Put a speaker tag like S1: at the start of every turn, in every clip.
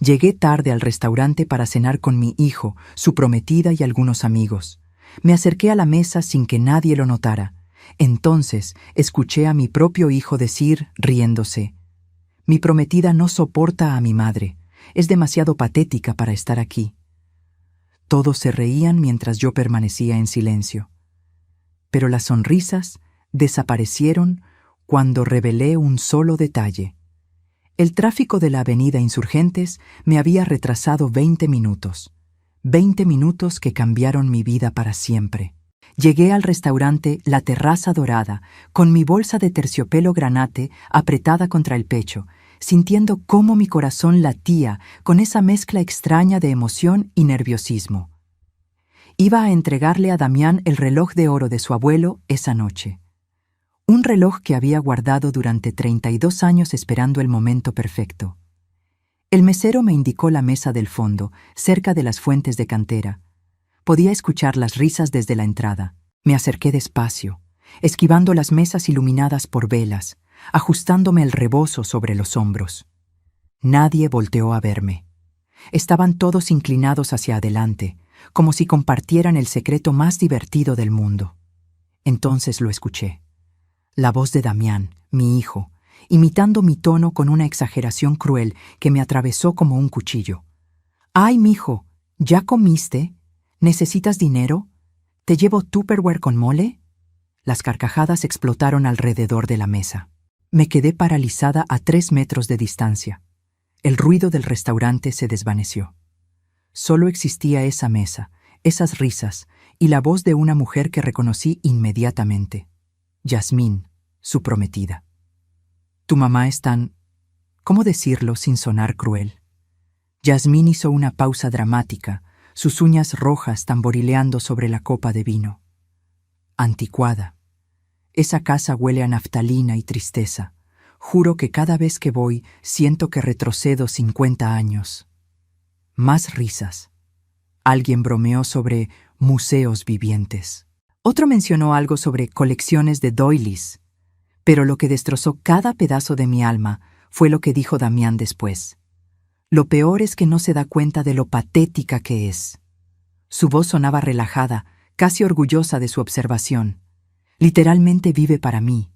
S1: Llegué tarde al restaurante para cenar con mi hijo, su prometida y algunos amigos. Me acerqué a la mesa sin que nadie lo notara. Entonces escuché a mi propio hijo decir, riéndose: «Mi prometida no soporta a mi madre. Es demasiado patética para estar aquí». Todos se reían mientras yo permanecía en silencio. Pero las sonrisas desaparecieron cuando revelé un solo detalle. El tráfico de la avenida Insurgentes me había retrasado 20 minutos. 20 minutos que cambiaron mi vida para siempre. Llegué al restaurante La Terraza Dorada, con mi bolsa de terciopelo granate apretada contra el pecho, sintiendo cómo mi corazón latía con esa mezcla extraña de emoción y nerviosismo. Iba a entregarle a Damián el reloj de oro de su abuelo esa noche. Un reloj que había guardado durante 32 años esperando el momento perfecto. El mesero me indicó la mesa del fondo, cerca de las fuentes de cantera. Podía escuchar las risas desde la entrada. Me acerqué despacio, esquivando las mesas iluminadas por velas, ajustándome el rebozo sobre los hombros. Nadie volteó a verme. Estaban todos inclinados hacia adelante, como si compartieran el secreto más divertido del mundo. Entonces lo escuché. La voz de Damián, mi hijo, imitando mi tono con una exageración cruel que me atravesó como un cuchillo. «Ay, mijo, ¿ya comiste? ¿Necesitas dinero? ¿Te llevo Tupperware con mole?» Las carcajadas explotaron alrededor de la mesa. Me quedé paralizada a 3 metros de distancia. El ruido del restaurante se desvaneció. Solo existía esa mesa, esas risas y la voz de una mujer que reconocí inmediatamente. Yasmín, su prometida. «Tu mamá es tan…», ¿cómo decirlo sin sonar cruel? Yasmín hizo una pausa dramática, sus uñas rojas tamborileando sobre la copa de vino. «Anticuada. Esa casa huele a naftalina y tristeza. Juro que cada vez que voy siento que retrocedo 50 años». Más risas. Alguien bromeó sobre museos vivientes. Otro mencionó algo sobre colecciones de doilies. Pero lo que destrozó cada pedazo de mi alma fue lo que dijo Damián después. Lo peor es que no se da cuenta de lo patética que es. Su voz sonaba relajada, casi orgullosa de su observación. Literalmente vive para mí.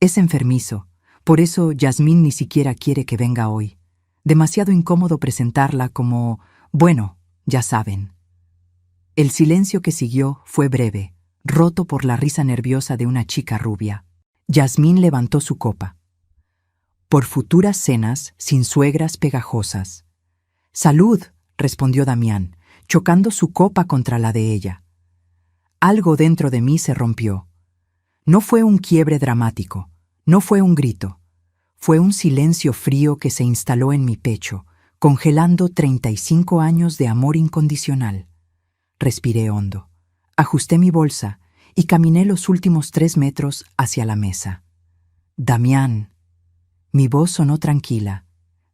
S1: Es enfermizo. Por eso Yasmín ni siquiera quiere que venga hoy. Demasiado incómodo presentarla como, bueno, ya saben. El silencio que siguió fue breve, roto por la risa nerviosa de una chica rubia. Yasmín levantó su copa. «Por futuras cenas sin suegras pegajosas». «Salud», respondió Damián, chocando su copa contra la de ella. Algo dentro de mí se rompió. No fue un quiebre dramático, no fue un grito. Fue un silencio frío que se instaló en mi pecho, congelando 35 años de amor incondicional. Respiré hondo, ajusté mi bolsa y caminé los últimos 3 metros hacia la mesa. «Damián». Mi voz sonó tranquila,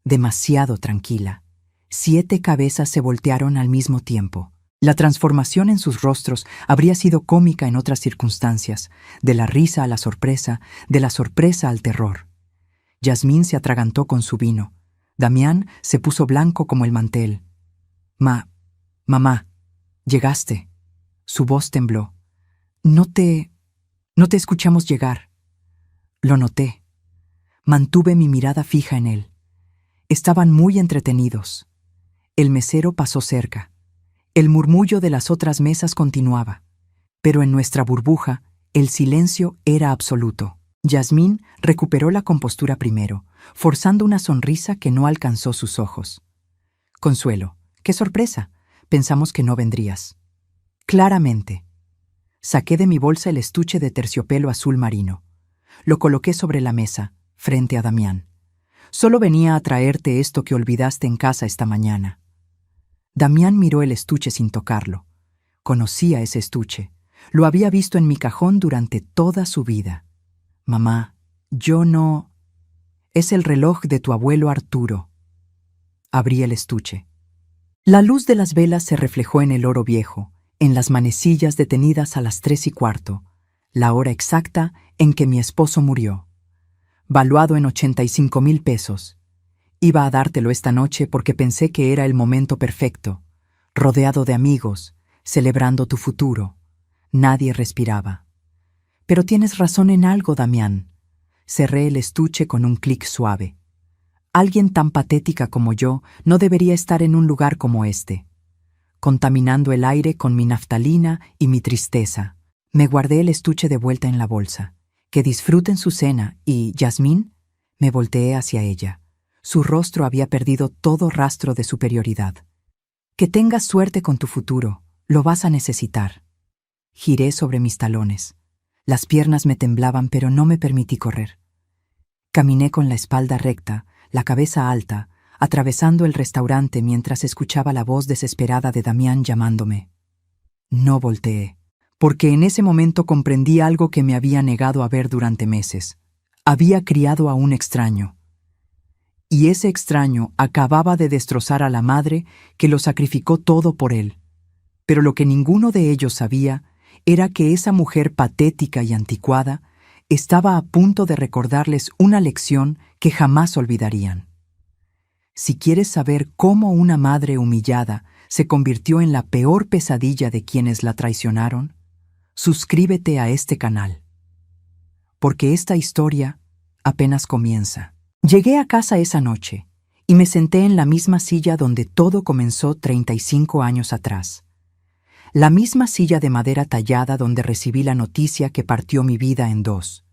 S1: demasiado tranquila. 7 cabezas se voltearon al mismo tiempo. La transformación en sus rostros habría sido cómica en otras circunstancias, de la risa a la sorpresa, de la sorpresa al terror. Yasmín se atragantó con su vino. Damián se puso blanco como el mantel. Mamá, llegaste». Su voz tembló. No te escuchamos llegar». Lo noté. Mantuve mi mirada fija en él. Estaban muy entretenidos. El mesero pasó cerca. El murmullo de las otras mesas continuaba. Pero en nuestra burbuja, el silencio era absoluto. Yasmín recuperó la compostura primero, forzando una sonrisa que no alcanzó sus ojos. «Consuelo, qué sorpresa. Pensamos que no vendrías». «Claramente». Saqué de mi bolsa el estuche de terciopelo azul marino. Lo coloqué sobre la mesa, frente a Damián. «Solo venía a traerte esto que olvidaste en casa esta mañana». Damián miró el estuche sin tocarlo. Conocía ese estuche. Lo había visto en mi cajón durante toda su vida. «Mamá, yo no…». «Es el reloj de tu abuelo Arturo». Abrí el estuche. La luz de las velas se reflejó en el oro viejo, en las manecillas detenidas a las 3:15, la hora exacta en que mi esposo murió. Valuado en 85,000 pesos. Iba a dártelo esta noche porque pensé que era el momento perfecto, rodeado de amigos, celebrando tu futuro. Nadie respiraba. Pero tienes razón en algo, Damián. Cerré el estuche con un clic suave. Alguien tan patética como yo no debería estar en un lugar como este, contaminando el aire con mi naftalina y mi tristeza. Me guardé el estuche de vuelta en la bolsa. Que disfruten su cena y, Yasmín, me volteé hacia ella. Su rostro había perdido todo rastro de superioridad. Que tengas suerte con tu futuro, lo vas a necesitar. Giré sobre mis talones. Las piernas me temblaban, pero no me permití correr. Caminé con la espalda recta, la cabeza alta, atravesando el restaurante mientras escuchaba la voz desesperada de Damián llamándome. No volteé, porque en ese momento comprendí algo que me había negado a ver durante meses. Había criado a un extraño. Y ese extraño acababa de destrozar a la madre que lo sacrificó todo por él. Pero lo que ninguno de ellos sabía era que esa mujer patética y anticuada estaba a punto de recordarles una lección que jamás olvidarían. Si quieres saber cómo una madre humillada se convirtió en la peor pesadilla de quienes la traicionaron, suscríbete a este canal. Porque esta historia apenas comienza. Llegué a casa esa noche y me senté en la misma silla donde todo comenzó 35 años atrás. La misma silla de madera tallada donde recibí la noticia que partió mi vida en dos.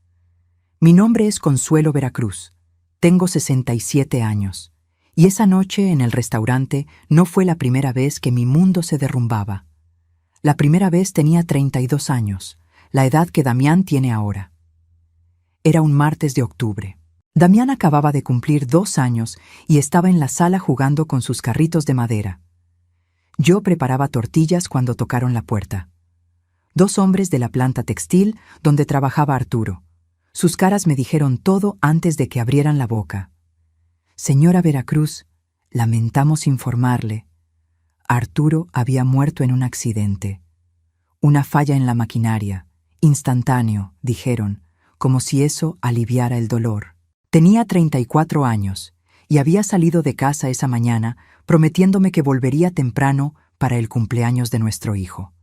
S1: Mi nombre es Consuelo Veracruz. Tengo 67 años. Y esa noche en el restaurante no fue la primera vez que mi mundo se derrumbaba. La primera vez tenía 32 años, la edad que Damián tiene ahora. Era un martes de octubre. Damián acababa de cumplir 2 años y estaba en la sala jugando con sus carritos de madera. Yo preparaba tortillas cuando tocaron la puerta. 2 hombres de la planta textil donde trabajaba Arturo. Sus caras me dijeron todo antes de que abrieran la boca. Señora Veracruz, lamentamos informarle. Arturo había muerto en un accidente. Una falla en la maquinaria. Instantáneo, dijeron, como si eso aliviara el dolor. Tenía 34 años y había salido de casa esa mañana prometiéndome que volvería temprano para el cumpleaños de nuestro hijo.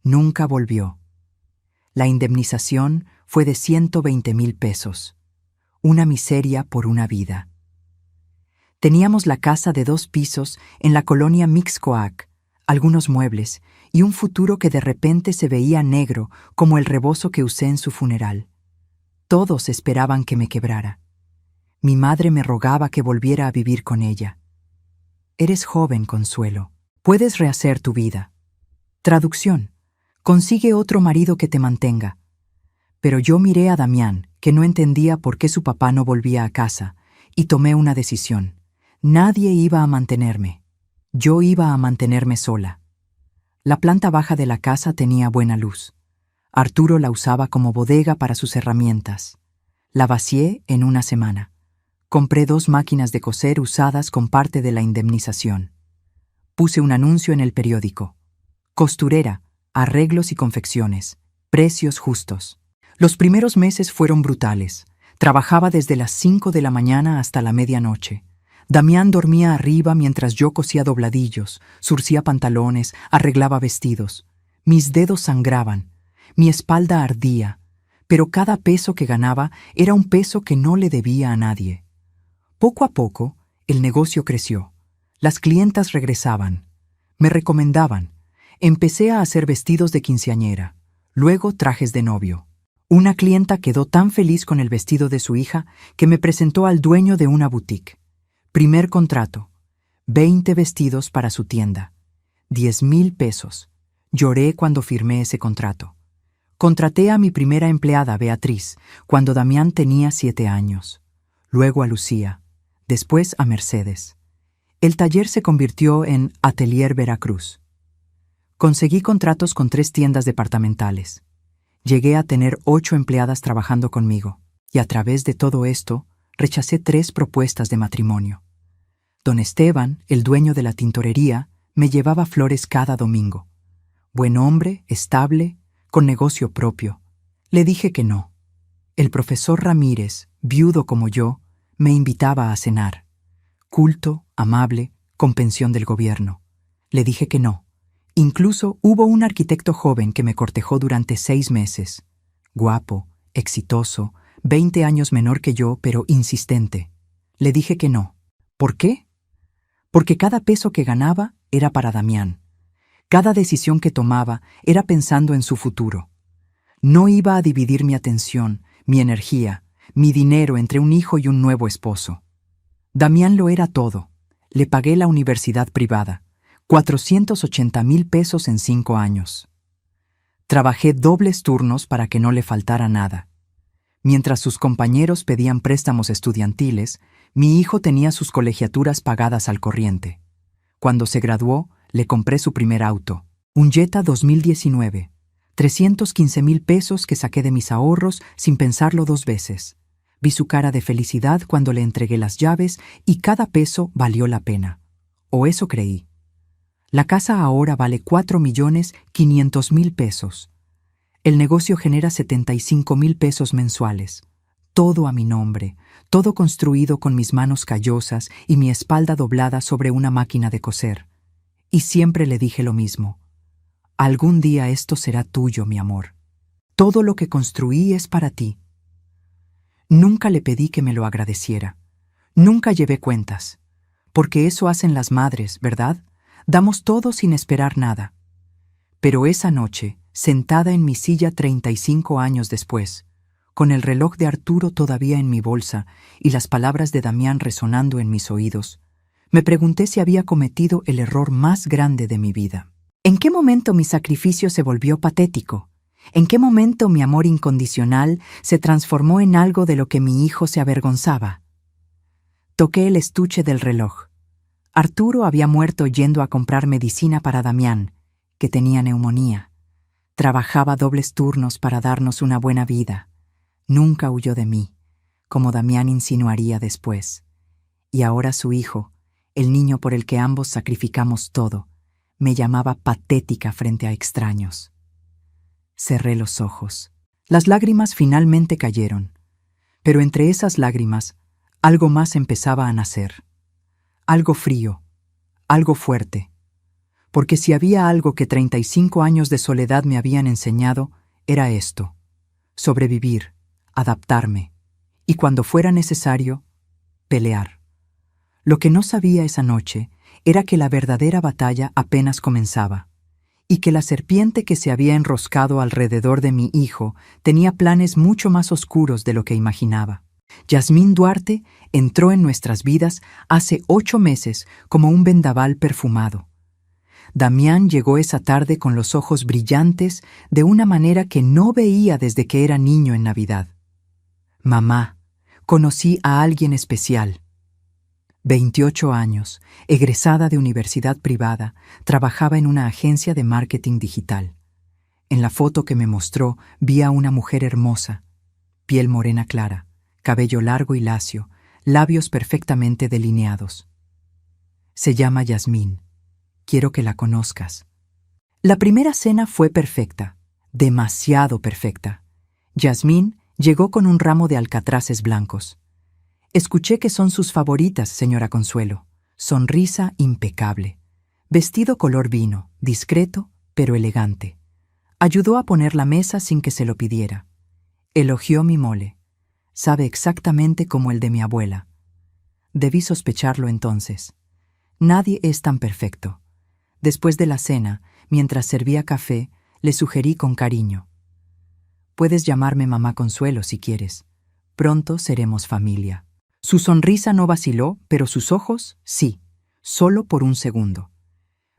S1: Nunca volvió. La indemnización fue de 120,000 pesos. Una miseria por una vida. Teníamos la casa de 2 pisos en la colonia Mixcoac, algunos muebles y un futuro que de repente se veía negro como el rebozo que usé en su funeral. Todos esperaban que me quebrara. Mi madre me rogaba que volviera a vivir con ella. Eres joven, Consuelo. Puedes rehacer tu vida. Traducción. Consigue otro marido que te mantenga. Pero yo miré a Damián, que no entendía por qué su papá no volvía a casa, y tomé una decisión. Nadie iba a mantenerme. Yo iba a mantenerme sola. La planta baja de la casa tenía buena luz. Arturo la usaba como bodega para sus herramientas. La vacié en una semana. Compré 2 máquinas de coser usadas con parte de la indemnización. Puse un anuncio en el periódico. Costurera, arreglos y confecciones, precios justos. Los primeros meses fueron brutales. Trabajaba desde las 5 de la mañana hasta la medianoche. Damián dormía arriba mientras yo cosía dobladillos, zurcía pantalones, arreglaba vestidos. Mis dedos sangraban, mi espalda ardía, pero cada peso que ganaba era un peso que no le debía a nadie. Poco a poco, el negocio creció. Las clientas regresaban. Me recomendaban. Empecé a hacer vestidos de quinceañera, luego trajes de novio. Una clienta quedó tan feliz con el vestido de su hija que me presentó al dueño de una boutique. Primer contrato. 20 vestidos para su tienda. 10,000 pesos. Lloré cuando firmé ese contrato. Contraté a mi primera empleada, Beatriz, cuando Damián tenía 7 años. Luego a Lucía. Después a Mercedes. El taller se convirtió en Atelier Veracruz. Conseguí contratos con 3 tiendas departamentales. Llegué a tener 8 empleadas trabajando conmigo. Y a través de todo esto, rechacé 3 propuestas de matrimonio. Don Esteban, el dueño de la tintorería, me llevaba flores cada domingo. Buen hombre, estable, con negocio propio. Le dije que no. El profesor Ramírez, viudo como yo, me invitaba a cenar. culto, amable, con pensión del gobierno. Le dije que no. Incluso hubo un arquitecto joven que me cortejó durante 6 meses. Guapo, exitoso, 20 años menor que yo, pero insistente. Le dije que no. ¿Por qué? Porque cada peso que ganaba era para Damián. Cada decisión que tomaba era pensando en su futuro. No iba a dividir mi atención, mi energía, mi dinero entre un hijo y un nuevo esposo. Damián lo era todo. Le pagué la universidad privada, 480,000 pesos en 5 años. Trabajé dobles turnos para que no le faltara nada. Mientras sus compañeros pedían préstamos estudiantiles, mi hijo tenía sus colegiaturas pagadas al corriente. Cuando se graduó, le compré su primer auto, un Jetta 2019, 315,000 pesos que saqué de mis ahorros sin pensarlo 2 veces. Vi su cara de felicidad cuando le entregué las llaves y cada peso valió la pena. O eso creí. La casa ahora vale 4,500,000 pesos. El negocio genera 75,000 pesos mensuales. Todo a mi nombre, todo construido con mis manos callosas y mi espalda doblada sobre una máquina de coser. Y siempre le dije lo mismo. Algún día esto será tuyo, mi amor. Todo lo que construí es para ti. Nunca le pedí que me lo agradeciera. Nunca llevé cuentas. Porque eso hacen las madres, ¿verdad? Damos todo sin esperar nada. Pero esa noche, sentada en mi silla 35 años después, con el reloj de Arturo todavía en mi bolsa y las palabras de Damián resonando en mis oídos, me pregunté si había cometido el error más grande de mi vida. ¿En qué momento mi sacrificio se volvió patético? ¿En qué momento mi amor incondicional se transformó en algo de lo que mi hijo se avergonzaba? Toqué el estuche del reloj. Arturo había muerto yendo a comprar medicina para Damián, que tenía neumonía. Trabajaba dobles turnos para darnos una buena vida. Nunca huyó de mí, como Damián insinuaría después. Y ahora su hijo, el niño por el que ambos sacrificamos todo, me llamaba patética frente a extraños. Cerré los ojos. Las lágrimas finalmente cayeron. Pero entre esas lágrimas, algo más empezaba a nacer. Algo frío, algo fuerte. Porque si había algo que 35 años de soledad me habían enseñado, era esto: sobrevivir, adaptarme, y cuando fuera necesario, pelear. Lo que no sabía esa noche era que la verdadera batalla apenas comenzaba, y que la serpiente que se había enroscado alrededor de mi hijo tenía planes mucho más oscuros de lo que imaginaba. Yasmín Duarte entró en nuestras vidas hace 8 meses como un vendaval perfumado. Damián llegó esa tarde con los ojos brillantes de una manera que no veía desde que era niño en Navidad. Mamá, conocí a alguien especial. 28 años, egresada de universidad privada, trabajaba en una agencia de marketing digital. En la foto que me mostró vi a una mujer hermosa, piel morena clara, cabello largo y lacio, labios perfectamente delineados. Se llama Yasmín. Quiero que la conozcas. La primera cena fue perfecta, demasiado perfecta. Yasmín llegó con un ramo de alcatraces blancos. Escuché que son sus favoritas, señora Consuelo. Sonrisa impecable. Vestido color vino, discreto, pero elegante. Ayudó a poner la mesa sin que se lo pidiera. Elogió mi mole. Sabe exactamente como el de mi abuela. Debí sospecharlo entonces. Nadie es tan perfecto. Después de la cena, mientras servía café, le sugerí con cariño: puedes llamarme mamá Consuelo si quieres. Pronto seremos familia. Su sonrisa no vaciló, pero sus ojos, sí, solo por un segundo.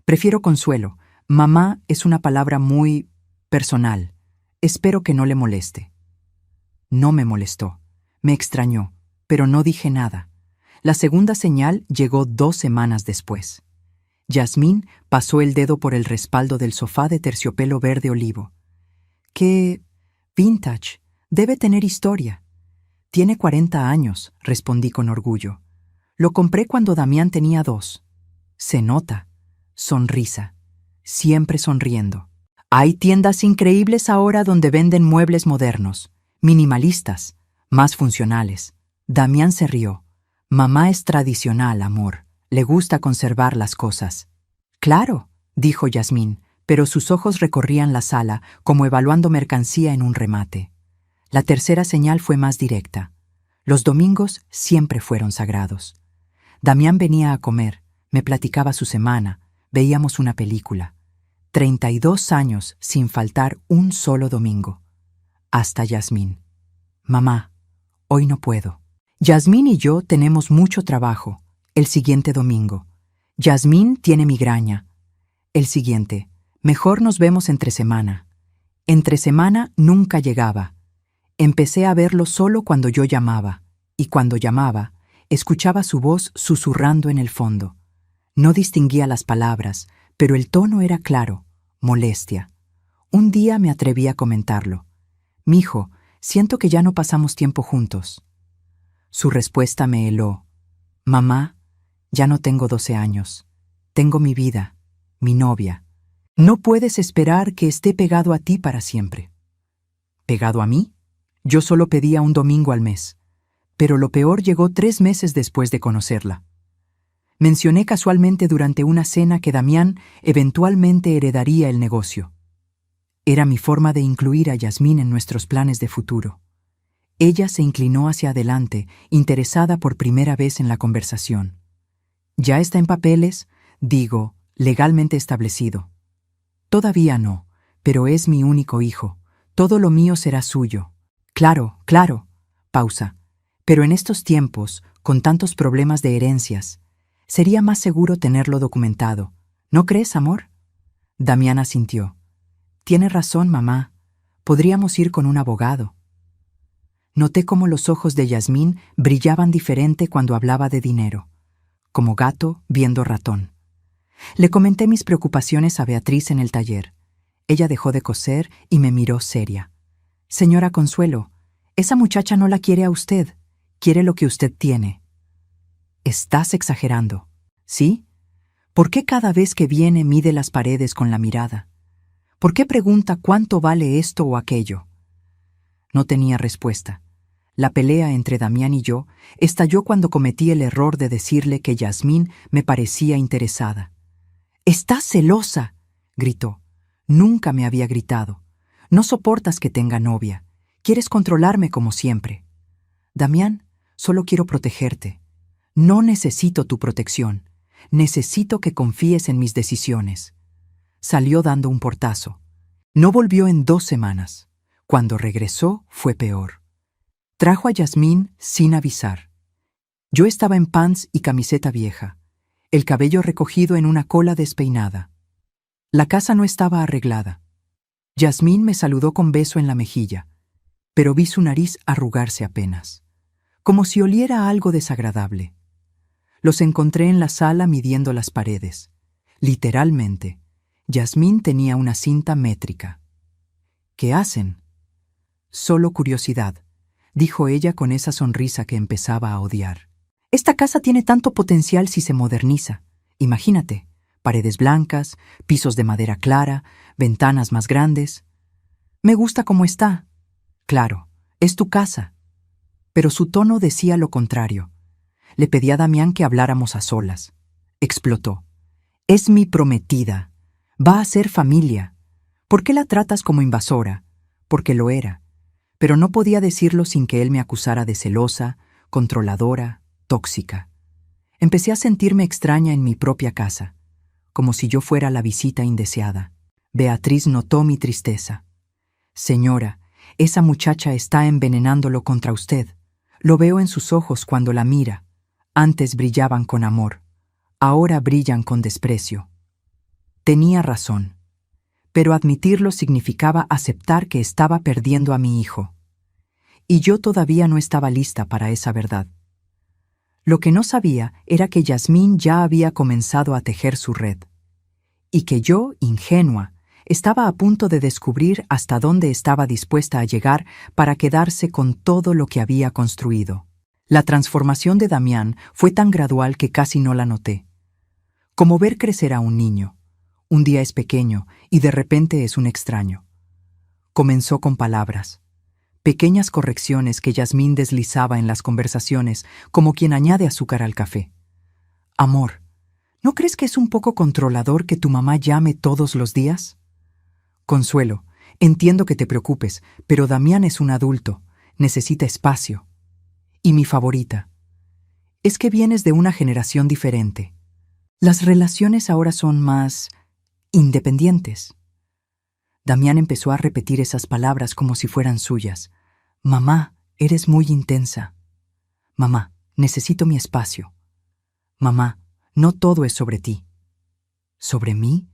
S1: Prefiero Consuelo. Mamá es una palabra muy personal. Espero que no le moleste. No me molestó. Me extrañó, pero no dije nada. La segunda señal llegó 2 semanas después. Yasmín pasó el dedo por el respaldo del sofá de terciopelo verde olivo. ¡Qué vintage! Debe tener historia. Tiene 40 años, respondí con orgullo. Lo compré cuando Damián tenía 2. Se nota. Sonrisa. Siempre sonriendo. Hay tiendas increíbles ahora donde venden muebles modernos, minimalistas, más funcionales. Damián se rió. Mamá es tradicional, amor. Le gusta conservar las cosas. Claro, dijo Yasmín, pero sus ojos recorrían la sala como evaluando mercancía en un remate. La tercera señal fue más directa. Los domingos siempre fueron sagrados. Damián venía a comer, me platicaba su semana, veíamos una película. 32 años sin faltar un solo domingo. Hasta Yasmín. Mamá, hoy no puedo. Yasmín y yo tenemos mucho trabajo. El siguiente domingo. Yasmín tiene migraña. El siguiente. Mejor nos vemos entre semana. Entre semana nunca llegaba. Empecé a verlo solo cuando yo llamaba, y cuando llamaba, escuchaba su voz susurrando en el fondo. No distinguía las palabras, pero el tono era claro, molestia. Un día me atreví a comentarlo. «Mijo, siento que ya no pasamos tiempo juntos». Su respuesta me heló. «Mamá, ya no tengo 12 años. Tengo mi vida, mi novia. No puedes esperar que esté pegado a ti para siempre». ¿Pegado a mí? Yo solo pedía un domingo al mes. Pero lo peor llegó 3 meses después de conocerla. Mencioné casualmente durante una cena que Damián eventualmente heredaría el negocio. Era mi forma de incluir a Yasmín en nuestros planes de futuro. Ella se inclinó hacia adelante, interesada por primera vez en la conversación. «¿Ya está en papeles?» Digo, legalmente establecido. «Todavía no, pero es mi único hijo. Todo lo mío será suyo». «Claro, claro». Pausa. «Pero en estos tiempos, con tantos problemas de herencias, sería más seguro tenerlo documentado. ¿No crees, amor?» Damián asintió. «Tiene razón, mamá. Podríamos ir con un abogado». Noté cómo los ojos de Yasmín brillaban diferente cuando hablaba de dinero, como gato viendo ratón. Le comenté mis preocupaciones a Beatriz en el taller. Ella dejó de coser y me miró seria. «Señora Consuelo, esa muchacha no la quiere a usted. Quiere lo que usted tiene». «Estás exagerando». «¿Sí? ¿Por qué cada vez que viene mide las paredes con la mirada? ¿Por qué pregunta cuánto vale esto o aquello?» No tenía respuesta. La pelea entre Damián y yo estalló cuando cometí el error de decirle que Yasmín me parecía interesada. «¡Estás celosa!», gritó. Nunca me había gritado. «No soportas que tenga novia. Quieres controlarme como siempre». «Damián, solo quiero protegerte. No necesito tu protección. Necesito que confíes en mis decisiones». Salió dando un portazo. No volvió en 2 semanas. Cuando regresó fue peor. Trajo a Yasmín sin avisar. Yo estaba en pants y camiseta vieja, el cabello recogido en una cola despeinada. La casa no estaba arreglada. Yasmín me saludó con beso en la mejilla, pero vi su nariz arrugarse apenas, como si oliera algo desagradable. Los encontré en la sala midiendo las paredes. Literalmente, Yasmín tenía una cinta métrica. «¿Qué hacen?» «Solo curiosidad», dijo ella con esa sonrisa que empezaba a odiar. «Esta casa tiene tanto potencial si se moderniza. Imagínate, paredes blancas, pisos de madera clara, ventanas más grandes. Me gusta cómo está. Claro, es tu casa». Pero su tono decía lo contrario. Le pedí a Damián que habláramos a solas. Explotó. «Es mi prometida. Va a ser familia. ¿Por qué la tratas como invasora?» Porque lo era. Pero no podía decirlo sin que él me acusara de celosa, controladora, tóxica. Empecé a sentirme extraña en mi propia casa, como si yo fuera la visita indeseada. Beatriz notó mi tristeza. «Señora, esa muchacha está envenenándolo contra usted. Lo veo en sus ojos cuando la mira. Antes brillaban con amor. Ahora brillan con desprecio». Tenía razón. Pero admitirlo significaba aceptar que estaba perdiendo a mi hijo. Y yo todavía no estaba lista para esa verdad. Lo que no sabía era que Yasmín ya había comenzado a tejer su red. Y que yo, ingenua, estaba a punto de descubrir hasta dónde estaba dispuesta a llegar para quedarse con todo lo que había construido. La transformación de Damián fue tan gradual que casi no la noté. Como ver crecer a un niño. Un día es pequeño y de repente es un extraño. Comenzó con palabras. Pequeñas correcciones que Yasmín deslizaba en las conversaciones como quien añade azúcar al café. Amor, ¿no crees que es un poco controlador que tu mamá llame todos los días? Consuelo, entiendo que te preocupes, pero Damián es un adulto, necesita espacio. Y mi favorita, es que vienes de una generación diferente. Las relaciones ahora son más independientes. Damián empezó a repetir esas palabras como si fueran suyas. Mamá, eres muy intensa. Mamá, necesito mi espacio. Mamá, no todo es sobre ti. ¿Sobre mí?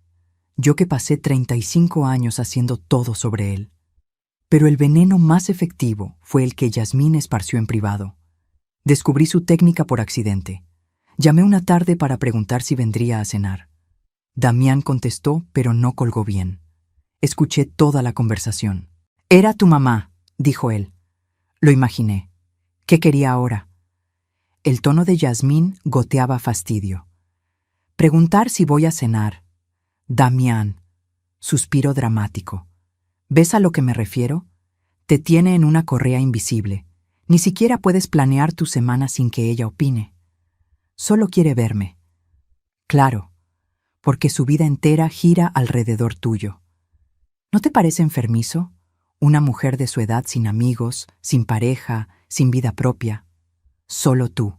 S1: Yo que pasé 35 años haciendo todo sobre él. Pero el veneno más efectivo fue el que Yasmín esparció en privado. Descubrí su técnica por accidente. Llamé una tarde para preguntar si vendría a cenar. Damián contestó, pero no colgó bien. Escuché toda la conversación. «Era tu mamá», dijo él. Lo imaginé. ¿Qué quería ahora? El tono de Yasmín goteaba fastidio. Preguntar si voy a cenar. Damián. Suspiro dramático. ¿Ves a lo que me refiero? Te tiene en una correa invisible. Ni siquiera puedes planear tu semana sin que ella opine. Solo quiere verme. Claro, porque su vida entera gira alrededor tuyo. ¿No te parece enfermizo? Una mujer de su edad sin amigos, sin pareja, sin vida propia. Solo tú.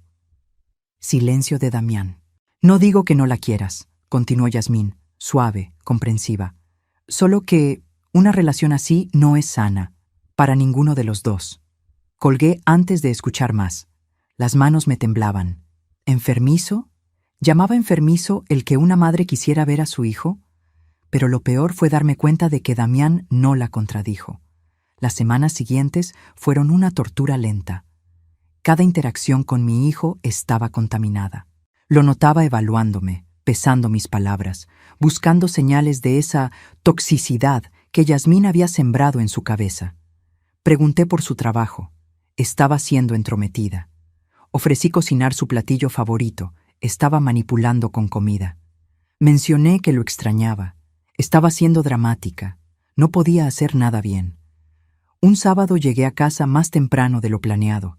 S1: Silencio de Damián. No digo que no la quieras, continuó Yasmín, suave, comprensiva. Solo que una relación así no es sana, para ninguno de los dos. Colgué antes de escuchar más. Las manos me temblaban. ¿Enfermizo? ¿Llamaba enfermizo el que una madre quisiera ver a su hijo? Pero lo peor fue darme cuenta de que Damián no la contradijo. Las semanas siguientes fueron una tortura lenta. Cada interacción con mi hijo estaba contaminada. Lo notaba evaluándome, pesando mis palabras, buscando señales de esa toxicidad que Yasmín había sembrado en su cabeza. Pregunté por su trabajo. Estaba siendo entrometida. Ofrecí cocinar su platillo favorito. Estaba manipulando con comida. Mencioné que lo extrañaba. Estaba siendo dramática. No podía hacer nada bien. Un sábado llegué a casa más temprano de lo planeado.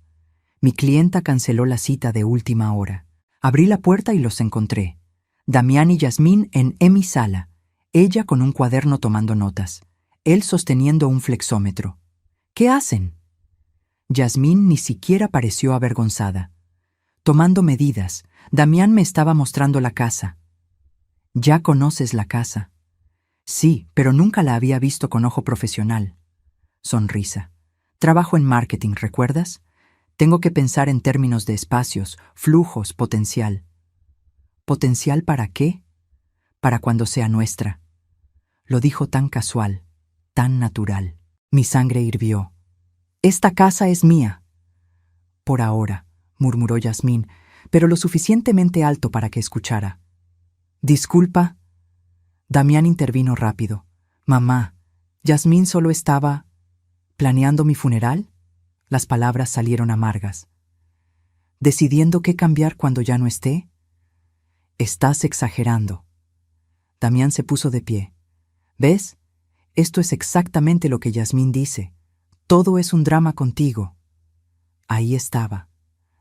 S1: Mi clienta canceló la cita de última hora. Abrí la puerta y los encontré. Damián y Yasmín en mi sala, ella con un cuaderno tomando notas, él sosteniendo un flexómetro. ¿Qué hacen? Yasmín ni siquiera pareció avergonzada. Tomando medidas, Damián me estaba mostrando la casa. ¿Ya conoces la casa? Sí, pero nunca la había visto con ojo profesional. Sonrisa. Trabajo en marketing, ¿recuerdas? Tengo que pensar en términos de espacios, flujos, potencial. ¿Potencial para qué? Para cuando sea nuestra. Lo dijo tan casual, tan natural. Mi sangre hirvió. Esta casa es mía. Por ahora, murmuró Yasmín, pero lo suficientemente alto para que escuchara. Disculpa. Damián intervino rápido. Mamá, Yasmín solo estaba... ¿planeando mi funeral? Las palabras salieron amargas. ¿Decidiendo qué cambiar cuando ya no esté? Estás exagerando. Damián se puso de pie. ¿Ves? Esto es exactamente lo que Yasmín dice. Todo es un drama contigo. Ahí estaba,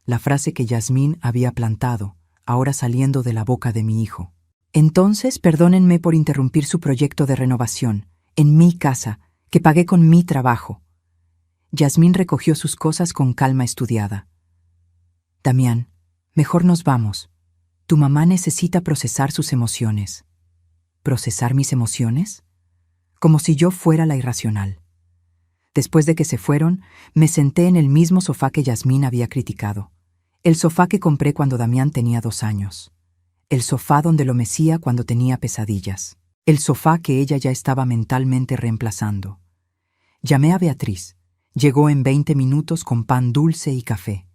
S1: la frase que Yasmín había plantado, ahora saliendo de la boca de mi hijo. Entonces, perdónenme por interrumpir su proyecto de renovación, en mi casa, que pagué con mi trabajo. Yasmín recogió sus cosas con calma estudiada. Damián, mejor nos vamos. Tu mamá necesita procesar sus emociones. ¿Procesar mis emociones? Como si yo fuera la irracional. Después de que se fueron, me senté en el mismo sofá que Yasmín había criticado. El sofá que compré cuando Damián tenía 2 años. El sofá donde lo mecía cuando tenía pesadillas. El sofá que ella ya estaba mentalmente reemplazando. Llamé a Beatriz. Llegó en 20 minutos con pan dulce y café.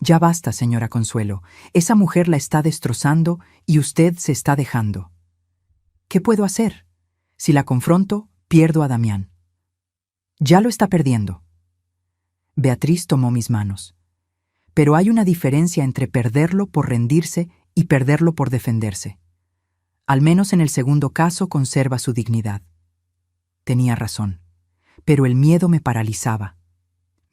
S1: Ya basta, señora Consuelo. Esa mujer la está destrozando y usted se está dejando. ¿Qué puedo hacer? Si la confronto, pierdo a Damián. Ya lo está perdiendo. Beatriz tomó mis manos. Pero hay una diferencia entre perderlo por rendirse y perderlo por defenderse. Al menos en el segundo caso conserva su dignidad. Tenía razón, pero el miedo me paralizaba.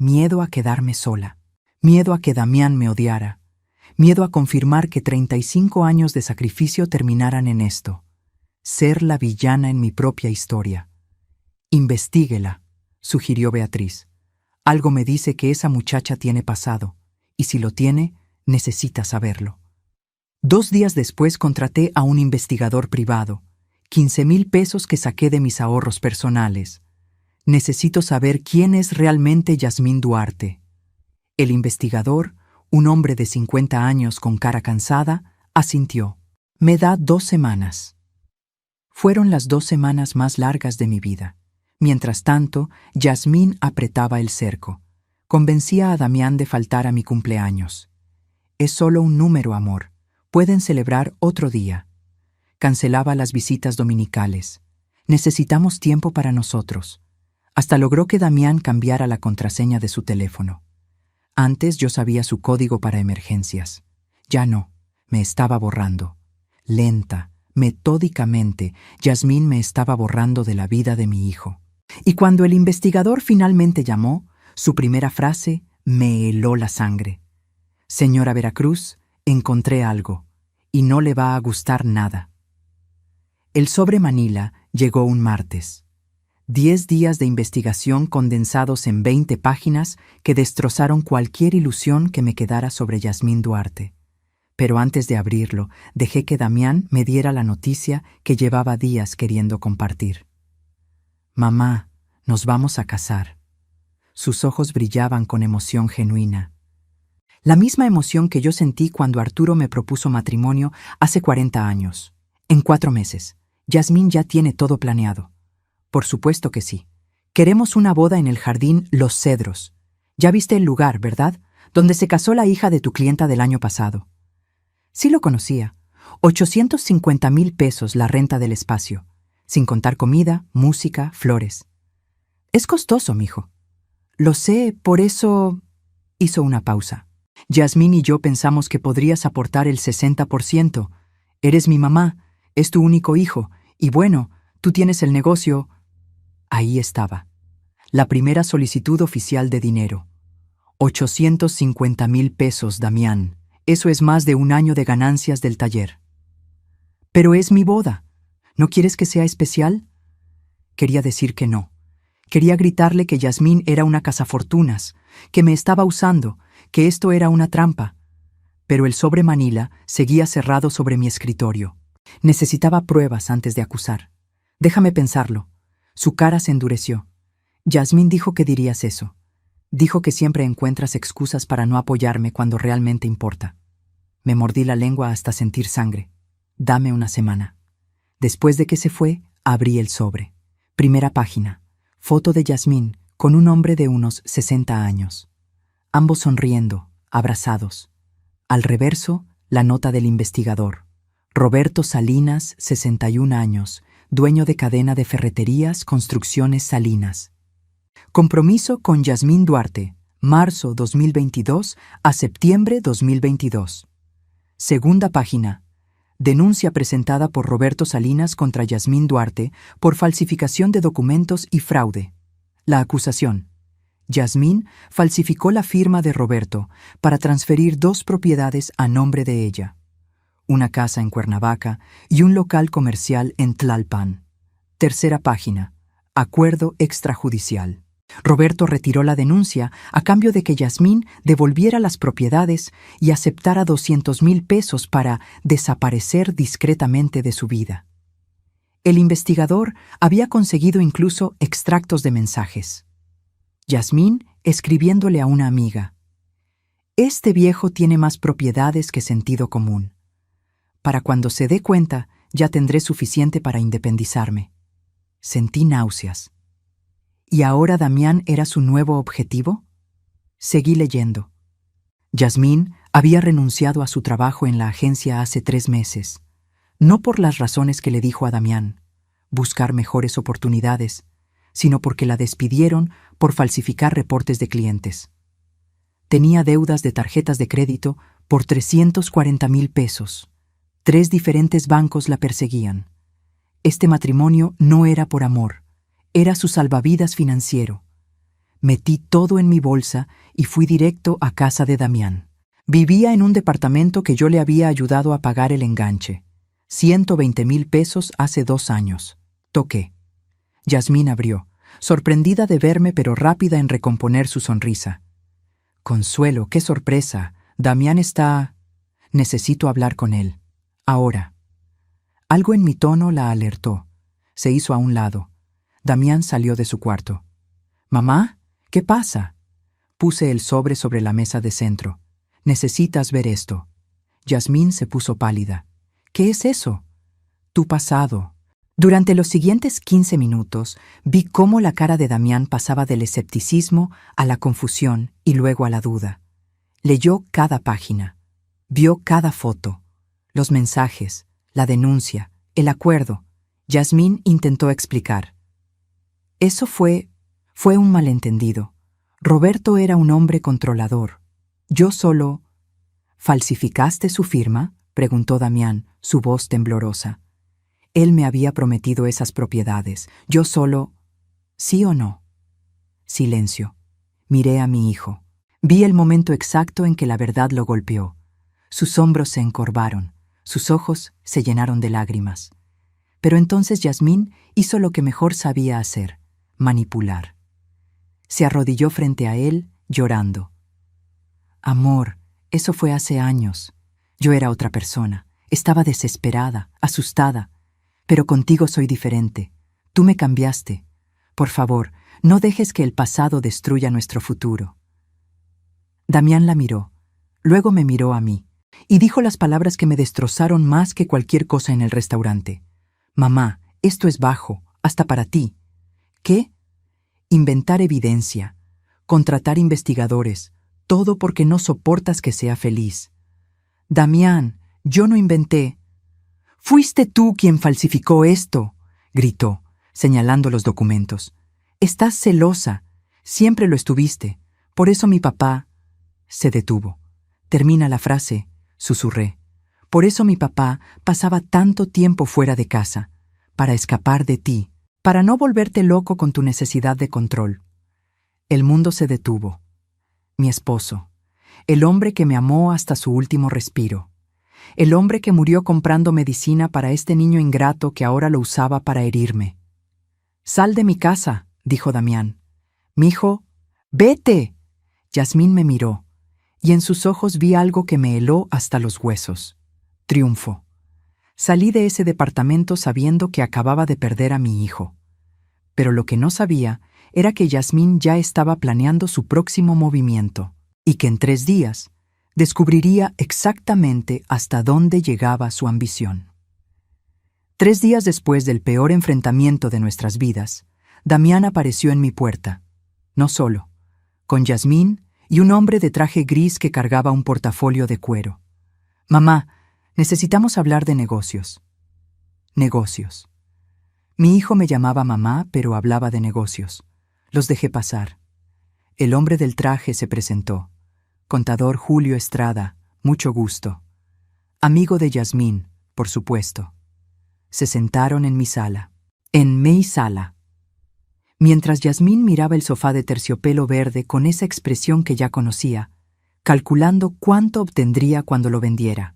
S1: Miedo a quedarme sola. Miedo a que Damián me odiara. Miedo a confirmar que 35 años de sacrificio terminaran en esto. Ser la villana en mi propia historia. Investíguela, sugirió Beatriz. Algo me dice que esa muchacha tiene pasado, y si lo tiene, necesita saberlo. 2 días después contraté a un investigador privado, 15,000 pesos que saqué de mis ahorros personales. Necesito saber quién es realmente Yasmín Duarte. El investigador, un hombre de 50 años con cara cansada, asintió. Me da 2 semanas. Fueron las 2 semanas más largas de mi vida. Mientras tanto, Yasmín apretaba el cerco. Convencía a Damián de faltar a mi cumpleaños. Es solo un número, amor. Pueden celebrar otro día. Cancelaba las visitas dominicales. Necesitamos tiempo para nosotros. Hasta logró que Damián cambiara la contraseña de su teléfono. Antes yo sabía su código para emergencias. Ya no, me estaba borrando. Lenta, metódicamente, Yasmín me estaba borrando de la vida de mi hijo. Y cuando el investigador finalmente llamó, su primera frase me heló la sangre. Señora Veracruz, encontré algo, y no le va a gustar nada. El sobre Manila llegó un martes. 10 días de investigación condensados en 20 páginas que destrozaron cualquier ilusión que me quedara sobre Yasmín Duarte. Pero antes de abrirlo, dejé que Damián me diera la noticia que llevaba días queriendo compartir. Mamá, nos vamos a casar. Sus ojos brillaban con emoción genuina. La misma emoción que yo sentí cuando Arturo me propuso matrimonio hace 40 años. En 4 meses. Yasmín ya tiene todo planeado. Por supuesto que sí. Queremos una boda en el jardín Los Cedros. Ya viste el lugar, ¿verdad? Donde se casó la hija de tu clienta del año pasado. Sí lo conocía. 850,000 pesos la renta del espacio, sin contar comida, música, flores. Es costoso, mijo. Lo sé, por eso... Hizo una pausa. Yasmín y yo pensamos que podrías aportar el 60%. Eres mi mamá, es tu único hijo, y bueno, tú tienes el negocio. Ahí estaba. La primera solicitud oficial de dinero. 850,000 pesos, Damián. Eso es más de 1 año de ganancias del taller. Pero es mi boda. ¿No quieres que sea especial? Quería decir que no. Quería gritarle que Yasmín era una cazafortunas, que me estaba usando, que esto era una trampa. Pero el sobre Manila seguía cerrado sobre mi escritorio. Necesitaba pruebas antes de acusar. Déjame pensarlo. Su cara se endureció. Yasmín dijo que dirías eso. Dijo que siempre encuentras excusas para no apoyarme cuando realmente importa. Me mordí la lengua hasta sentir sangre. Dame 1 semana. Después de que se fue, abrí el sobre. Primera página. Foto de Yasmín con un hombre de unos 60 años. Ambos sonriendo, abrazados. Al reverso, la nota del investigador. Roberto Salinas, 61 años, dueño de cadena de ferreterías Construcciones Salinas. Compromiso con Yasmín Duarte, marzo 2022 a septiembre 2022. Segunda página. Denuncia presentada por Roberto Salinas contra Yasmín Duarte por falsificación de documentos y fraude. La acusación. Yasmín falsificó la firma de Roberto para transferir 2 propiedades a nombre de ella. Una casa en Cuernavaca y un local comercial en Tlalpan. Tercera página. Acuerdo extrajudicial. Roberto retiró la denuncia a cambio de que Yasmín devolviera las propiedades y aceptara 200,000 pesos para desaparecer discretamente de su vida. El investigador había conseguido incluso extractos de mensajes. Yasmín escribiéndole a una amiga. Este viejo tiene más propiedades que sentido común. Para cuando se dé cuenta, ya tendré suficiente para independizarme. Sentí náuseas. ¿Y ahora Damián era su nuevo objetivo? Seguí leyendo. Yasmín había renunciado a su trabajo en la agencia hace 3 meses, no por las razones que le dijo a Damián, buscar mejores oportunidades, sino porque la despidieron por falsificar reportes de clientes. Tenía deudas de tarjetas de crédito por 340,000 pesos. 3 diferentes bancos la perseguían. Este matrimonio no era por amor, era su salvavidas financiero. Metí todo en mi bolsa y fui directo a casa de Damián. Vivía en un departamento que yo le había ayudado a pagar el enganche. 120,000 pesos hace 2 años. Toqué. Yasmín abrió, sorprendida de verme pero rápida en recomponer su sonrisa. Consuelo, qué sorpresa. Damián está... Necesito hablar con él. Ahora. Algo en mi tono la alertó. Se hizo a un lado. Damián salió de su cuarto. «¿Mamá? ¿Qué pasa?» Puse el sobre la mesa de centro. «Necesitas ver esto». Yasmín se puso pálida. «¿Qué es eso?» «Tu pasado». Durante los siguientes 15 minutos vi cómo la cara de Damián pasaba del escepticismo a la confusión y luego a la duda. Leyó cada página. Vio cada foto. Los mensajes, la denuncia, el acuerdo. Yasmín intentó explicar. «Eso fue un malentendido. Roberto era un hombre controlador. Yo solo...» «¿Falsificaste su firma?», preguntó Damián, su voz temblorosa. Él me había prometido esas propiedades. Yo solo... ¿Sí o no? Silencio. Miré a mi hijo. Vi el momento exacto en que la verdad lo golpeó. Sus hombros se encorvaron. Sus ojos se llenaron de lágrimas. Pero entonces Yasmín hizo lo que mejor sabía hacer: manipular. Se arrodilló frente a él, llorando. «Amor, eso fue hace años. Yo era otra persona. Estaba desesperada, asustada. Pero contigo soy diferente. Tú me cambiaste. Por favor, no dejes que el pasado destruya nuestro futuro». Damián la miró. Luego me miró a mí y dijo las palabras que me destrozaron más que cualquier cosa en el restaurante. «Mamá, esto es bajo, hasta para ti». «¿Qué?» «Inventar evidencia, contratar investigadores, todo porque no soportas que sea feliz». «Damián, yo no inventé». «Fuiste tú quien falsificó esto», gritó, señalando los documentos. «Estás celosa. Siempre lo estuviste. Por eso mi papá...» Se detuvo. «Termina la frase», susurré. «Por eso mi papá pasaba tanto tiempo fuera de casa, para escapar de ti, para no volverte loco con tu necesidad de control». El mundo se detuvo. Mi esposo, el hombre que me amó hasta su último respiro, el hombre que murió comprando medicina para este niño ingrato que ahora lo usaba para herirme. «Sal de mi casa», dijo Damián. «Mijo, vete». Yasmín me miró, y en sus ojos vi algo que me heló hasta los huesos. Triunfo. Salí de ese departamento sabiendo que acababa de perder a mi hijo. Pero lo que no sabía era que Yasmín ya estaba planeando su próximo movimiento, y que en 3 días descubriría exactamente hasta dónde llegaba su ambición. 3 días después del peor enfrentamiento de nuestras vidas, Damián apareció en mi puerta, no solo, con Yasmín y un hombre de traje gris que cargaba un portafolio de cuero. «Mamá, necesitamos hablar de negocios». Negocios. Mi hijo me llamaba mamá, pero hablaba de negocios. Los dejé pasar. El hombre del traje se presentó. Contador Julio Estrada, mucho gusto. Amigo de Yasmín, por supuesto. Se sentaron en mi sala. En mi sala. Mientras Yasmín miraba el sofá de terciopelo verde con esa expresión que ya conocía, calculando cuánto obtendría cuando lo vendiera.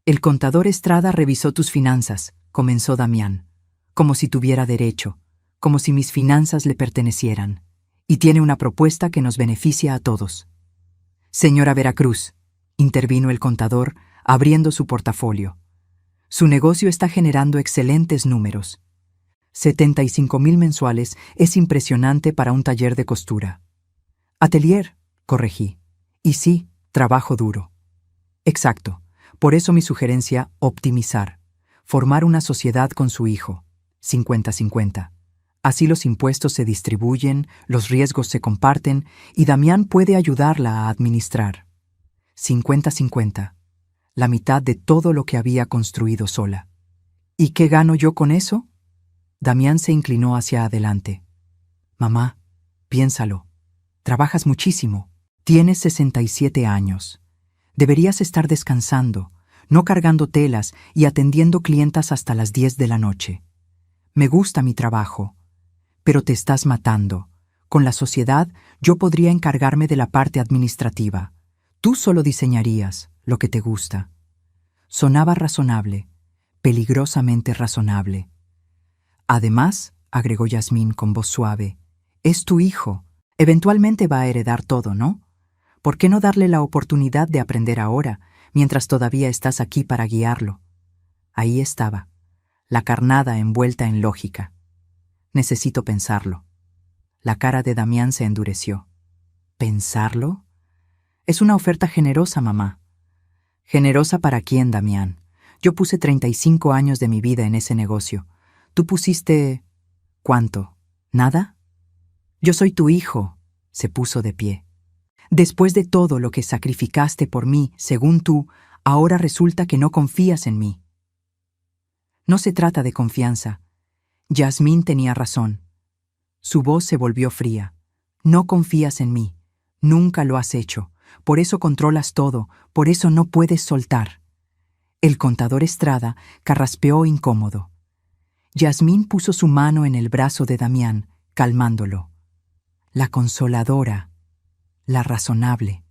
S1: «El contador Estrada revisó tus finanzas», comenzó Damián, «como si tuviera derecho, como si mis finanzas le pertenecieran, y tiene una propuesta que nos beneficia a todos». «Señora Veracruz», intervino el contador, abriendo su portafolio, «su negocio está generando excelentes números. 75,000 mensuales es impresionante para un taller de costura». «Atelier», corregí. «Y sí, trabajo duro». «Exacto. Por eso mi sugerencia, optimizar. Formar una sociedad con su hijo. 50-50. Así los impuestos se distribuyen, los riesgos se comparten y Damián puede ayudarla a administrar. 50-50. La mitad de todo lo que había construido sola. ¿Y qué gano yo con eso?» Damián se inclinó hacia adelante. «Mamá, piénsalo. Trabajas muchísimo. Tienes 67 años. Deberías estar descansando, no cargando telas y atendiendo clientas hasta las 10 de la noche. Me gusta mi trabajo, pero te estás matando, Con la sociedad, yo podría encargarme de la parte administrativa. Tú solo diseñarías lo que te gusta. Sonaba razonable, peligrosamente razonable. Además, agregó Yasmín con voz suave, es tu hijo. Eventualmente va a heredar todo, ¿no? ¿Por qué no darle la oportunidad de aprender ahora, mientras todavía estás aquí para guiarlo? Ahí estaba, la carnada envuelta en lógica. Necesito pensarlo. La cara de Damián se endureció. ¿Pensarlo? Es una oferta generosa, mamá. ¿Generosa para quién, Damián? Yo puse 35 años de mi vida en ese negocio. Tú pusiste... ¿cuánto? ¿Nada? Yo soy tu hijo, se puso de pie. Después de todo lo que sacrificaste por mí, según tú, ahora resulta que no confías en mí. No se trata de confianza. Yasmín tenía razón. Su voz se volvió fría. No confías en mí. Nunca lo has hecho. Por eso controlas todo. Por eso no puedes soltar. El contador Estrada carraspeó incómodo. Yasmín puso su mano en el brazo de Damián, calmándolo. La consoladora, la razonable.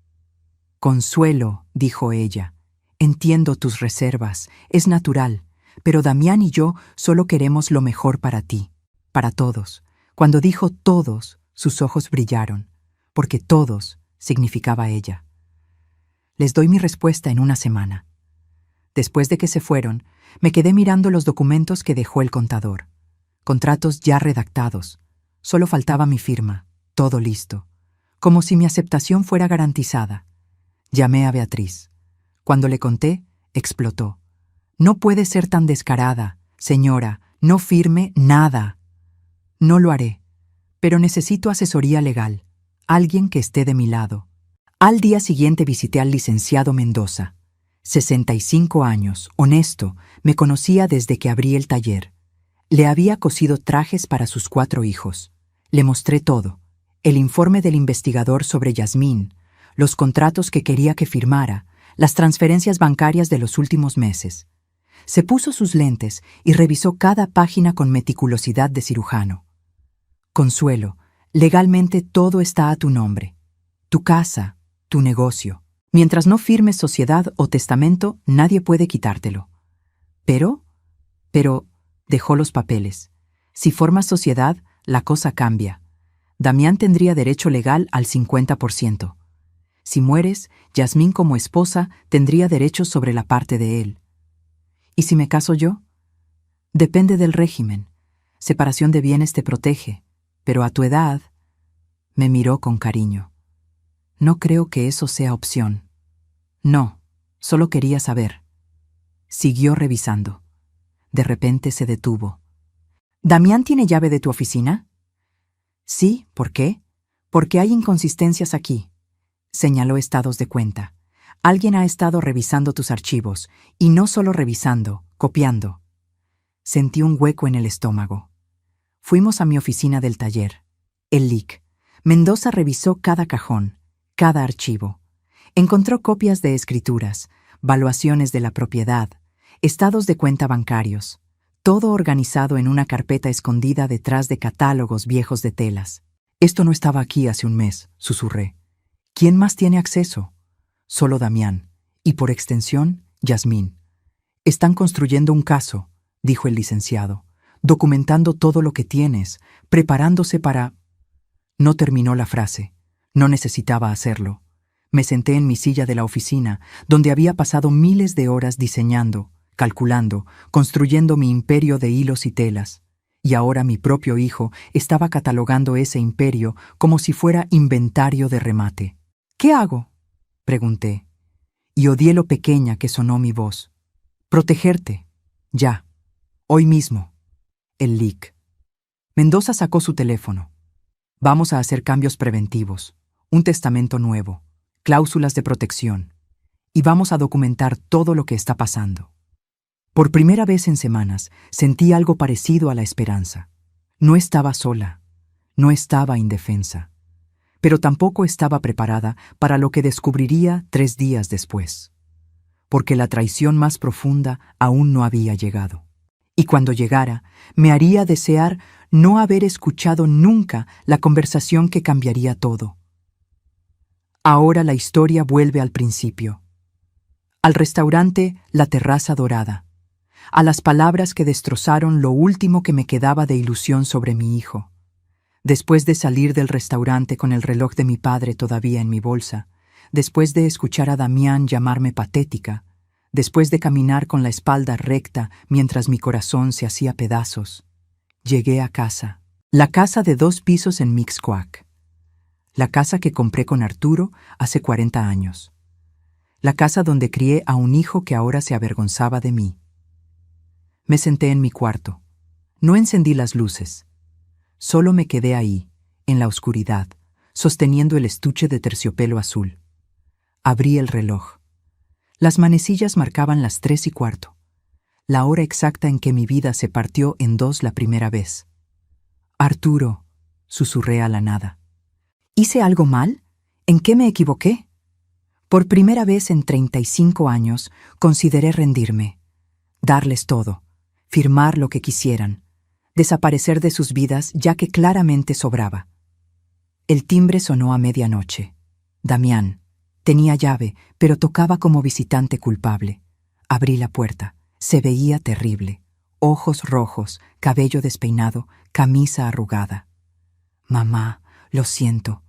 S1: Consuelo, dijo ella, entiendo tus reservas, es natural, pero Damián y yo solo queremos lo mejor para ti, para todos. Cuando dijo todos, sus ojos brillaron, porque todos significaba ella. Les doy mi respuesta en una semana. Después de que se fueron, me quedé mirando los documentos que dejó el contador. Contratos ya redactados. Solo faltaba mi firma. Todo listo. Como si mi aceptación fuera garantizada. Llamé a Beatriz. Cuando le conté, explotó. No puede ser tan descarada, señora. No firme nada. No lo haré. Pero necesito asesoría legal. Alguien que esté de mi lado. Al día siguiente visité al licenciado Mendoza. 65 años, honesto, me conocía desde que abrí el taller. Le había cosido trajes para sus 4 hijos. Le mostré todo. El informe del investigador sobre Yasmín, los contratos que quería que firmara, las transferencias bancarias de los últimos meses. Se puso sus lentes y revisó cada página con meticulosidad de cirujano. Consuelo, legalmente todo está a tu nombre. Tu casa, tu negocio. Mientras no firmes sociedad o testamento, nadie puede quitártelo. Pero, dejó los papeles. Si formas sociedad, la cosa cambia. Damián tendría derecho legal al 50%. Si mueres, Yasmín como esposa tendría derechos sobre la parte de él. ¿Y si me caso yo? Depende del régimen. Separación de bienes te protege, pero a tu edad... Me miró con cariño. No creo que eso sea opción. No, solo quería saber. Siguió revisando. De repente se detuvo. ¿Damián tiene llave de tu oficina? Sí, ¿por qué? Porque hay inconsistencias aquí. Señaló estados de cuenta. Alguien ha estado revisando tus archivos, y no solo revisando, copiando. Sentí un hueco en el estómago. Fuimos a mi oficina del taller. El LIC. Mendoza revisó cada cajón, cada archivo. Encontró copias de escrituras, valuaciones de la propiedad, estados de cuenta bancarios, todo organizado en una carpeta escondida detrás de catálogos viejos de telas. Esto no estaba aquí hace un mes, susurré. ¿Quién más tiene acceso? Solo Damián, y por extensión, Yasmín. Están construyendo un caso, dijo el licenciado, documentando todo lo que tienes, preparándose para... No terminó la frase. No necesitaba hacerlo. Me senté en mi silla de la oficina, donde había pasado miles de horas diseñando, calculando, construyendo mi imperio de hilos y telas. Y ahora mi propio hijo estaba catalogando ese imperio como si fuera inventario de remate. ¿Qué hago?, pregunté. Y odié lo pequeña que sonó mi voz. Protegerte. Ya. Hoy mismo. El LIC. Mendoza sacó su teléfono. Vamos a hacer cambios preventivos, un testamento nuevo, cláusulas de protección, y vamos a documentar todo lo que está pasando. Por primera vez en semanas sentí algo parecido a la esperanza. No estaba sola, no estaba indefensa, pero tampoco estaba preparada para lo que descubriría 3 días después, porque la traición más profunda aún no había llegado. Y cuando llegara, me haría desear no haber escuchado nunca la conversación que cambiaría todo. Ahora la historia vuelve al principio. Al restaurante La Terraza Dorada. A las palabras que destrozaron lo último que me quedaba de ilusión sobre mi hijo. Después de salir del restaurante con el reloj de mi padre todavía en mi bolsa, después de escuchar a Damián llamarme patética, después de caminar con la espalda recta mientras mi corazón se hacía pedazos, llegué a casa. La casa de 2 pisos en Mixcoac. La casa que compré con Arturo hace 40 años. La casa donde crié a un hijo que ahora se avergonzaba de mí. Me senté en mi cuarto. No encendí las luces. Solo me quedé ahí, en la oscuridad, sosteniendo el estuche de terciopelo azul. Abrí el reloj. Las manecillas marcaban las 3:15, la hora exacta en que mi vida se partió en 2 la primera vez. Arturo, susurré a la nada. ¿Hice algo mal? ¿En qué me equivoqué? Por primera vez en 35 años consideré rendirme, darles todo, firmar lo que quisieran, desaparecer de sus vidas ya que claramente sobraba. El timbre sonó a medianoche. Damián. Tenía llave, pero tocaba como visitante culpable. Abrí la puerta. Se veía terrible. Ojos rojos, cabello despeinado, camisa arrugada. Mamá, lo siento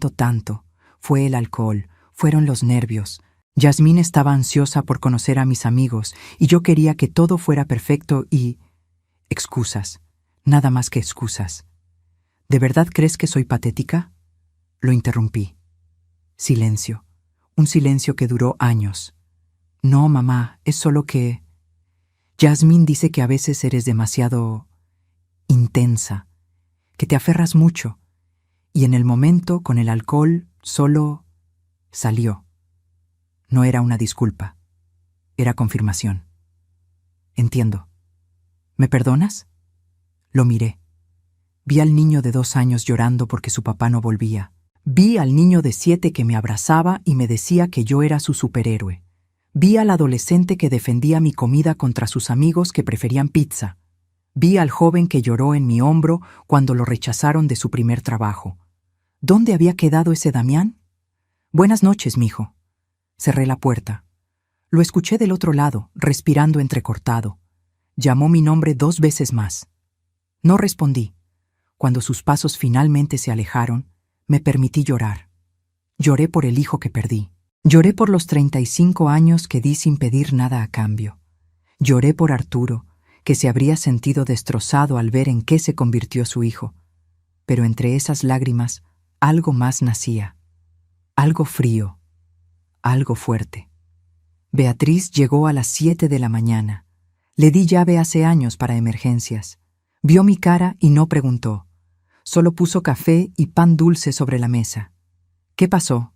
S1: tanto. Fue el alcohol, fueron los nervios. Yasmín estaba ansiosa por conocer a mis amigos y yo quería que todo fuera perfecto y... Excusas, nada más que excusas. ¿De verdad crees que soy patética? Lo interrumpí. Silencio, un silencio que duró años. No, mamá, es solo que... Yasmín dice que a veces eres demasiado... intensa, que te aferras mucho, y en el momento, con el alcohol, solo... salió. No era una disculpa, era confirmación. Entiendo. ¿Me perdonas? Lo miré. Vi al niño de 2 años llorando porque su papá no volvía. Vi al niño de 7 que me abrazaba y me decía que yo era su superhéroe. Vi al adolescente que defendía mi comida contra sus amigos que preferían pizza. Vi al joven que lloró en mi hombro cuando lo rechazaron de su primer trabajo. ¿Dónde había quedado ese Damián? Buenas noches, mijo. Cerré la puerta. Lo escuché del otro lado, respirando entrecortado. Llamó mi nombre 2 veces más. No respondí. Cuando sus pasos finalmente se alejaron, me permití llorar. Lloré por el hijo que perdí. Lloré por los 35 años que di sin pedir nada a cambio. Lloré por Arturo, que se habría sentido destrozado al ver en qué se convirtió su hijo. Pero entre esas lágrimas, algo más nacía. Algo frío. Algo fuerte. Beatriz llegó a las 7 de la mañana. Le di llave hace años para emergencias. Vio mi cara y no preguntó. Solo puso café y pan dulce sobre la mesa. ¿Qué pasó?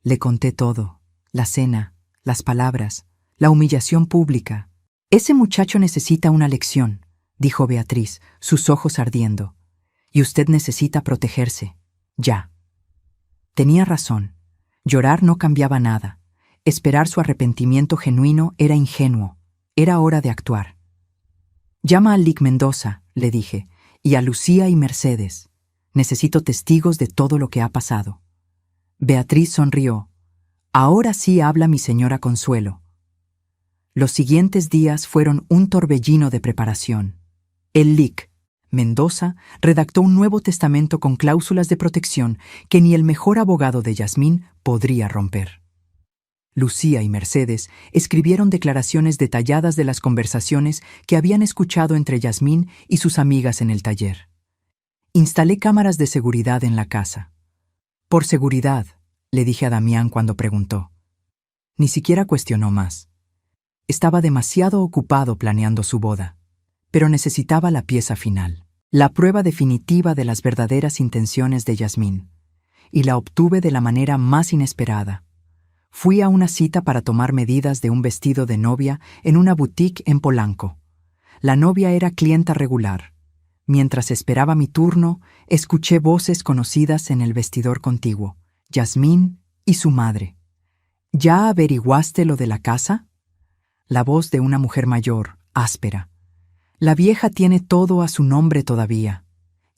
S1: Le conté todo. La cena, las palabras, la humillación pública. Ese muchacho necesita una lección, dijo Beatriz, sus ojos ardiendo. Y usted necesita protegerse. Ya. Tenía razón. Llorar no cambiaba nada. Esperar su arrepentimiento genuino era ingenuo. Era hora de actuar. Llama a Lic Mendoza, le dije, y a Lucía y Mercedes. Necesito testigos de todo lo que ha pasado. Beatriz sonrió. Ahora sí habla mi señora Consuelo. Los siguientes días fueron un torbellino de preparación. El Lic Mendoza redactó un nuevo testamento con cláusulas de protección que ni el mejor abogado de Yasmín podría romper. Lucía y Mercedes escribieron declaraciones detalladas de las conversaciones que habían escuchado entre Yasmín y sus amigas en el taller. Instalé cámaras de seguridad en la casa. Por seguridad, le dije a Damián cuando preguntó. Ni siquiera cuestionó más. Estaba demasiado ocupado planeando su boda, pero necesitaba la pieza final, la prueba definitiva de las verdaderas intenciones de Yasmín, y la obtuve de la manera más inesperada. Fui a una cita para tomar medidas de un vestido de novia en una boutique en Polanco. La novia era clienta regular. Mientras esperaba mi turno, escuché voces conocidas en el vestidor contiguo, Yasmín y su madre. ¿Ya averiguaste lo de la casa? La voz de una mujer mayor, áspera, La vieja tiene todo a su nombre todavía.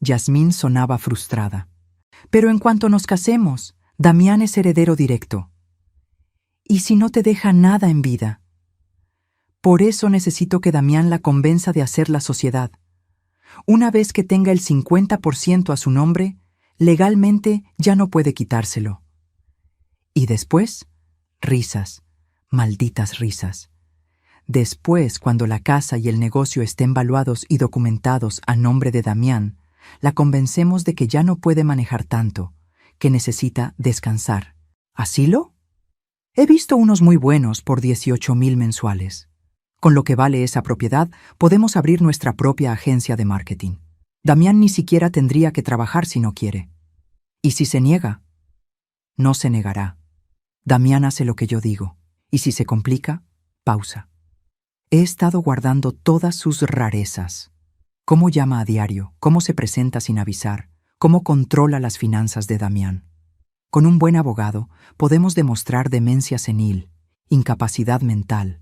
S1: Yasmín sonaba frustrada. Pero en cuanto nos casemos, Damián es heredero directo. ¿Y si no te deja nada en vida? Por eso necesito que Damián la convenza de hacer la sociedad. Una vez que tenga el 50% a su nombre, legalmente ya no puede quitárselo. Y después, risas, malditas risas. Después, cuando la casa y el negocio estén valuados y documentados a nombre de Damián, la convencemos de que ya no puede manejar tanto, que necesita descansar. ¿Asilo? He visto unos muy buenos por 18,000 mensuales. Con lo que vale esa propiedad, podemos abrir nuestra propia agencia de marketing. Damián ni siquiera tendría que trabajar si no quiere. ¿Y si se niega? No se negará. Damián hace lo que yo digo. Y si se complica, pausa. He estado guardando todas sus rarezas. Cómo llama a diario, cómo se presenta sin avisar, cómo controla las finanzas de Damián. Con un buen abogado podemos demostrar demencia senil, incapacidad mental.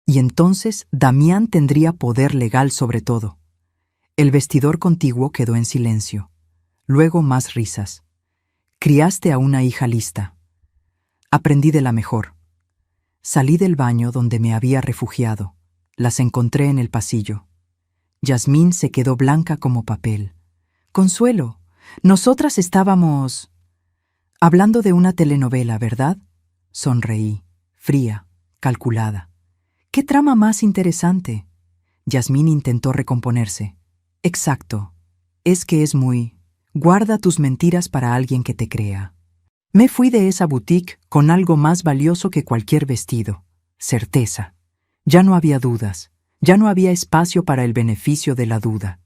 S1: Y entonces Damián tendría poder legal sobre todo. El vestidor contiguo quedó en silencio. Luego más risas. Criaste a una hija lista. Aprendí de la mejor. Salí del baño donde me había refugiado. Las encontré en el pasillo. Yasmín se quedó blanca como papel. Consuelo, nosotras estábamos hablando de una telenovela, ¿verdad? Sonreí, fría, calculada. ¿Qué trama más interesante? Yasmín intentó recomponerse. Exacto. Es que es muy... Guarda tus mentiras para alguien que te crea. Me fui de esa boutique con algo más valioso que cualquier vestido. Certeza. Ya no había dudas. Ya no había espacio para el beneficio de la duda.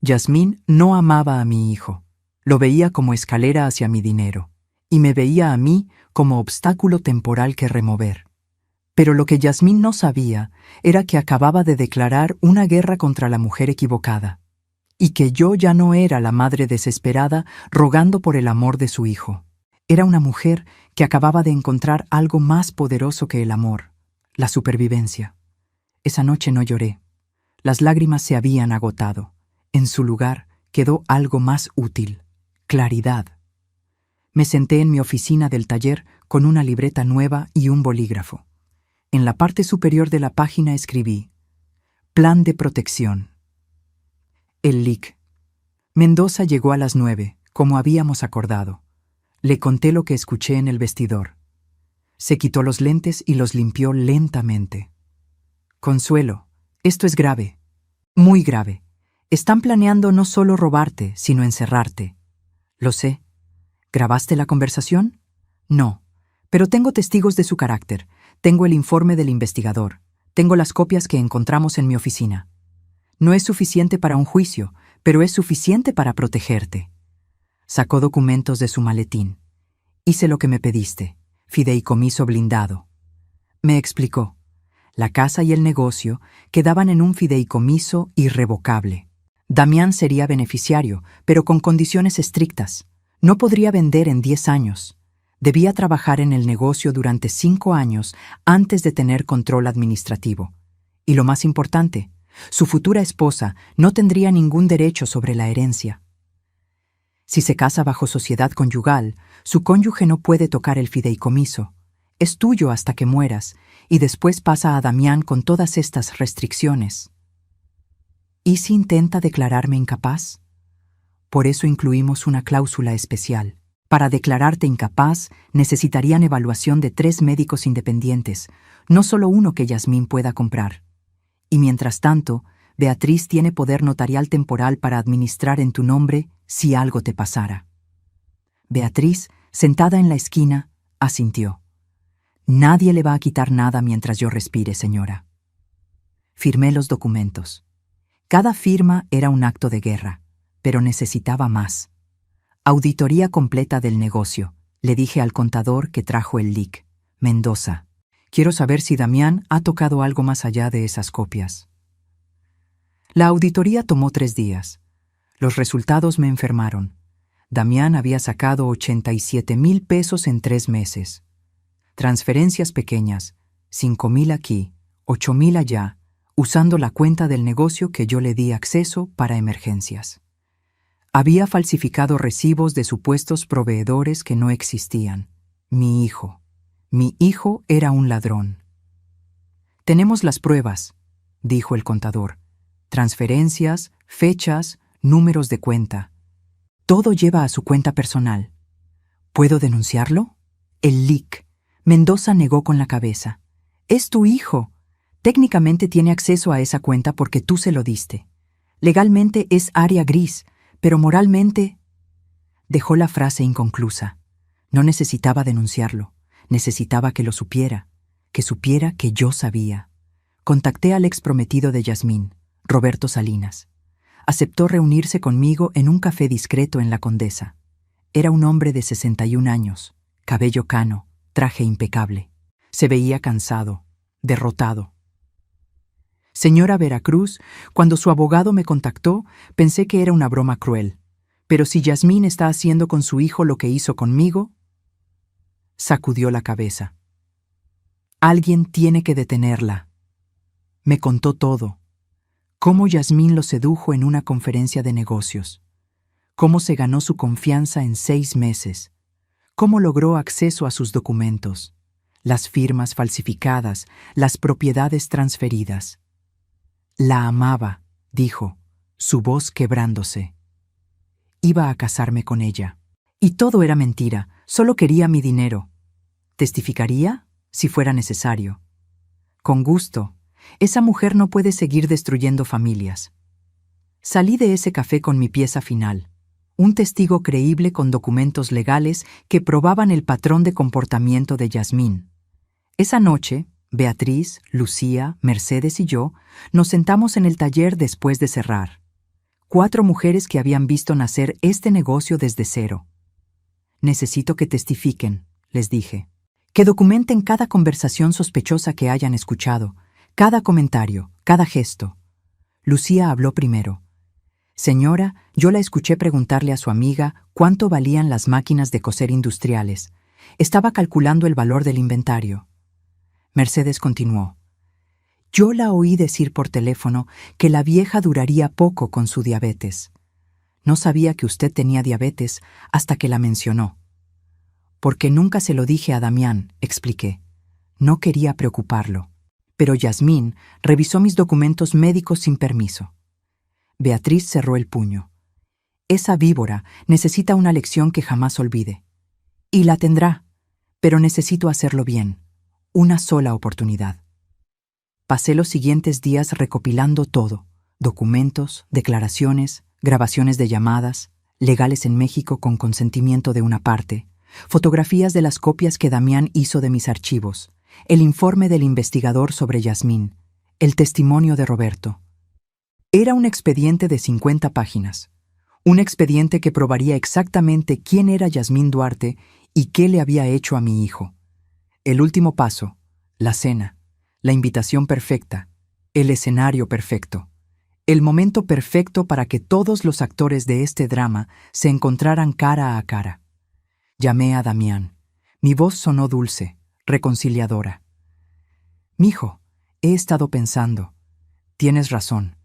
S1: Yasmín no amaba a mi hijo. Lo veía como escalera hacia mi dinero. Y me veía a mí como obstáculo temporal que remover. Pero lo que Yasmín no sabía era que acababa de declarar una guerra contra la mujer equivocada, y que yo ya no era la madre desesperada rogando por el amor de su hijo. Era una mujer que acababa de encontrar algo más poderoso que el amor, la supervivencia. Esa noche no lloré. Las lágrimas se habían agotado. En su lugar quedó algo más útil: claridad. Me senté en mi oficina del taller con una libreta nueva y un bolígrafo. En la parte superior de la página escribí: Plan de protección. El LIC. Mendoza llegó a las 9, como habíamos acordado. Le conté lo que escuché en el vestidor. Se quitó los lentes y los limpió lentamente. Consuelo, esto es grave, muy grave. Están planeando no solo robarte, sino encerrarte. Lo sé. ¿Grabaste la conversación? No, pero tengo testigos de su carácter. Tengo el informe del investigador. Tengo las copias que encontramos en mi oficina. No es suficiente para un juicio, pero es suficiente para protegerte. Sacó documentos de su maletín. Hice lo que me pediste, fideicomiso blindado. Me explicó. La casa y el negocio quedaban en un fideicomiso irrevocable. Damián sería beneficiario, pero con condiciones estrictas. No podría vender en 10 años. Debía trabajar en el negocio durante 5 años antes de tener control administrativo. Y lo más importante, su futura esposa no tendría ningún derecho sobre la herencia. Si se casa bajo sociedad conyugal, su cónyuge no puede tocar el fideicomiso. Es tuyo hasta que mueras, y después pasa a Damián con todas estas restricciones. ¿Y si intenta declararme incapaz? Por eso incluimos una cláusula especial. Para declararte incapaz, necesitarían evaluación de 3 médicos independientes, no solo uno que Yasmín pueda comprar. Y mientras tanto, Beatriz tiene poder notarial temporal para administrar en tu nombre si algo te pasara. Beatriz, sentada en la esquina, asintió. Nadie le va a quitar nada mientras yo respire, señora. Firmé los documentos. Cada firma era un acto de guerra, pero necesitaba más. Auditoría completa del negocio, le dije al contador que trajo el LIC. Mendoza. Quiero saber si Damián ha tocado algo más allá de esas copias. La auditoría tomó 3 días. Los resultados me enfermaron. Damián había sacado 87,000 pesos en 3 meses. Transferencias pequeñas, 5,000 aquí, 8,000 allá, usando la cuenta del negocio que yo le di acceso para emergencias. Había falsificado recibos de supuestos proveedores que no existían. Mi hijo era un ladrón. Tenemos las pruebas, dijo el contador. Transferencias, fechas, números de cuenta. Todo lleva a su cuenta personal. ¿Puedo denunciarlo? El LIC. Mendoza negó con la cabeza. Es tu hijo. Técnicamente tiene acceso a esa cuenta porque tú se lo diste. Legalmente es área gris, pero moralmente... Dejó la frase inconclusa. No necesitaba denunciarlo. Necesitaba que lo supiera. Que supiera que yo sabía. Contacté al ex prometido de Yasmín, Roberto Salinas. Aceptó reunirse conmigo en un café discreto en La Condesa. Era un hombre de 61 años, cabello cano, traje impecable. Se veía cansado, derrotado. Señora Veracruz, cuando su abogado me contactó, pensé que era una broma cruel. Pero si Yasmín está haciendo con su hijo lo que hizo conmigo... Sacudió la cabeza. Alguien tiene que detenerla. Me contó todo. Cómo Yasmín lo sedujo en una conferencia de negocios. Cómo se ganó su confianza en 6 meses. Cómo logró acceso a sus documentos. Las firmas falsificadas, las propiedades transferidas. La amaba, dijo, su voz quebrándose. Iba a casarme con ella. Y todo era mentira, solo quería mi dinero. ¿Testificaría? Si fuera necesario. Con gusto. Esa mujer no puede seguir destruyendo familias. Salí de ese café con mi pieza final. Un testigo creíble con documentos legales que probaban el patrón de comportamiento de Yasmín. Esa noche, Beatriz, Lucía, Mercedes y yo nos sentamos en el taller después de cerrar. 4 mujeres que habían visto nacer este negocio desde cero. Necesito que testifiquen, les dije. Que documenten cada conversación sospechosa que hayan escuchado, cada comentario, cada gesto. Lucía habló primero. Señora, yo la escuché preguntarle a su amiga cuánto valían las máquinas de coser industriales. Estaba calculando el valor del inventario. Mercedes continuó. Yo la oí decir por teléfono que la vieja duraría poco con su diabetes. No sabía que usted tenía diabetes hasta que la mencionó. Porque nunca se lo dije a Damián, expliqué. No quería preocuparlo. Pero Yasmín revisó mis documentos médicos sin permiso. Beatriz cerró el puño. Esa víbora necesita una lección que jamás olvide. Y la tendrá, pero necesito hacerlo bien. Una sola oportunidad. Pasé los siguientes días recopilando todo. Documentos, declaraciones, grabaciones de llamadas, legales en México con consentimiento de una parte, fotografías de las copias que Damián hizo de mis archivos, el informe del investigador sobre Yasmín, el testimonio de Roberto. Era un expediente de 50 páginas. Un expediente que probaría exactamente quién era Yasmín Duarte y qué le había hecho a mi hijo. El último paso, la cena, la invitación perfecta, el escenario perfecto, el momento perfecto para que todos los actores de este drama se encontraran cara a cara. Llamé a Damián. Mi voz sonó dulce, reconciliadora. Mijo, he estado pensando. Tienes razón.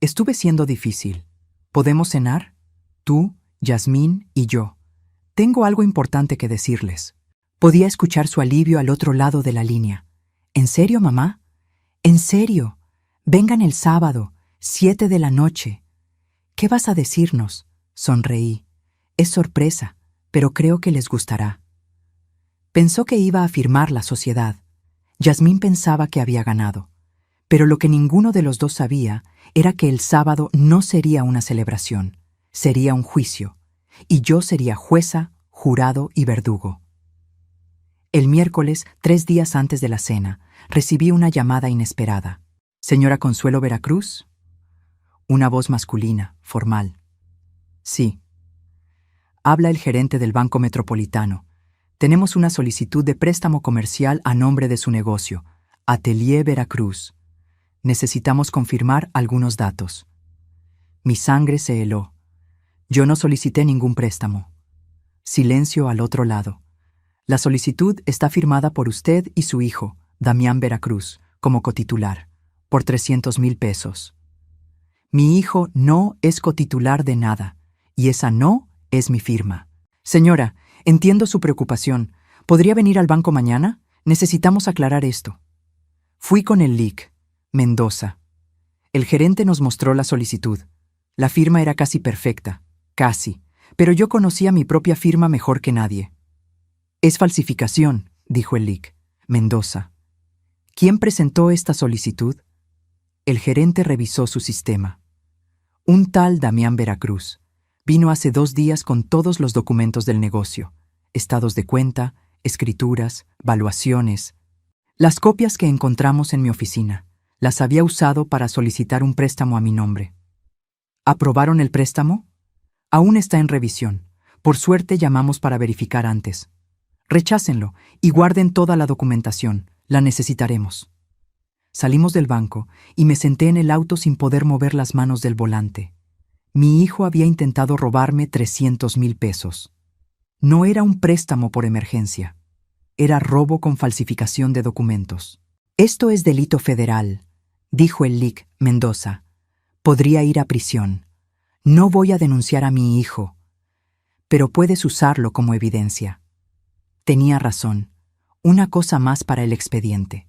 S1: Estuve siendo difícil. ¿Podemos cenar? Tú, Yasmín y yo. Tengo algo importante que decirles. Podía escuchar su alivio al otro lado de la línea. ¿En serio, mamá? ¿En serio? Vengan el sábado, 7 de la noche. ¿Qué vas a decirnos? Sonreí. Es sorpresa, pero creo que les gustará. Pensó que iba a firmar la sociedad. Yasmín pensaba que había ganado. Pero lo que ninguno de los dos sabía era que el sábado no sería una celebración, sería un juicio, y yo sería jueza, jurado y verdugo. El miércoles, 3 días antes de la cena, recibí una llamada inesperada. ¿Señora Consuelo Veracruz? Una voz masculina, formal. Sí. Habla el gerente del Banco Metropolitano. Tenemos una solicitud de préstamo comercial a nombre de su negocio, Atelier Veracruz. Necesitamos confirmar algunos datos. Mi sangre se heló. Yo no solicité ningún préstamo. Silencio al otro lado. La solicitud está firmada por usted y su hijo, Damián Veracruz, como cotitular. por 300,000 pesos. Mi hijo no es cotitular de nada, y esa no es mi firma. Señora, entiendo su preocupación. ¿Podría venir al banco mañana? Necesitamos aclarar esto. Fui con el LIC, Mendoza. El gerente nos mostró la solicitud. La firma era casi perfecta, casi, pero yo conocía mi propia firma mejor que nadie. Es falsificación, dijo el LIC, Mendoza. ¿Quién presentó esta solicitud? El gerente revisó su sistema. Un tal Damián Veracruz. Vino hace 2 días con todos los documentos del negocio, estados de cuenta, escrituras, valuaciones. Las copias que encontramos en mi oficina, las había usado para solicitar un préstamo a mi nombre. ¿Aprobaron el préstamo? Aún está en revisión. Por suerte llamamos para verificar antes. Rechácenlo y guarden toda la documentación. La necesitaremos. Salimos del banco y me senté en el auto sin poder mover las manos del volante. Mi hijo había intentado robarme 300,000 pesos. No era un préstamo por emergencia. Era robo con falsificación de documentos. Esto es delito federal, dijo el LIC, Mendoza. Podría ir a prisión. No voy a denunciar a mi hijo, pero puedes usarlo como evidencia. Tenía razón. Una cosa más para el expediente.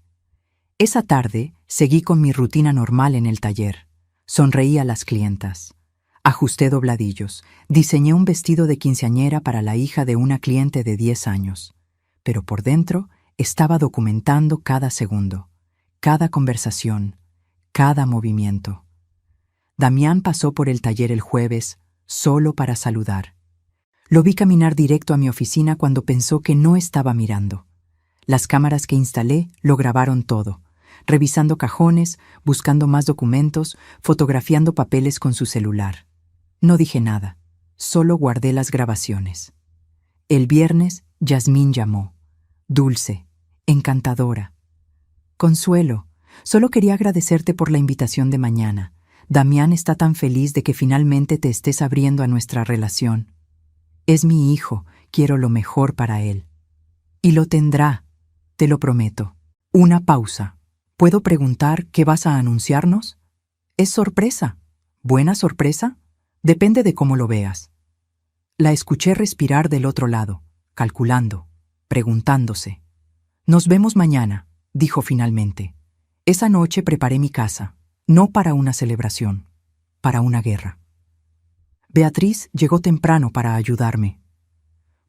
S1: Esa tarde seguí con mi rutina normal en el taller. Sonreí a las clientas. Ajusté dobladillos. Diseñé un vestido de quinceañera para la hija de una cliente de 10 años. Pero por dentro estaba documentando cada segundo, cada conversación, cada movimiento. Damián pasó por el taller el jueves solo para saludar. Lo vi caminar directo a mi oficina cuando pensó que no estaba mirando. Las cámaras que instalé lo grabaron todo, revisando cajones, buscando más documentos, fotografiando papeles con su celular. No dije nada, solo guardé las grabaciones. El viernes, Yasmín llamó. Dulce, encantadora. Consuelo, solo quería agradecerte por la invitación de mañana. Damián está tan feliz de que finalmente te estés abriendo a nuestra relación. Es mi hijo, quiero lo mejor para él. Y lo tendrá, te lo prometo. Una pausa. ¿Puedo preguntar qué vas a anunciarnos? ¿Es sorpresa? ¿Buena sorpresa? Depende de cómo lo veas. La escuché respirar del otro lado, calculando, preguntándose. Nos vemos mañana, dijo finalmente. Esa noche preparé mi casa, no para una celebración, para una guerra. Beatriz llegó temprano para ayudarme.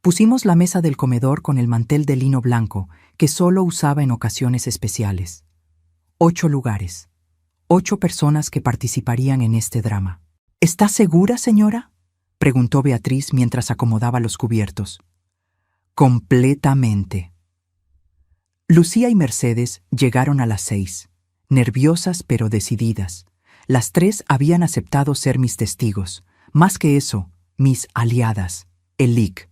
S1: Pusimos la mesa del comedor con el mantel de lino blanco que solo usaba en ocasiones especiales. 8 lugares, 8 personas que participarían en este drama. ¿Está segura, señora?, preguntó Beatriz mientras acomodaba los cubiertos. Completamente. Lucía y Mercedes llegaron a las 6, nerviosas pero decididas. Las 3 habían aceptado ser mis testigos, más que eso, mis aliadas, el LIC.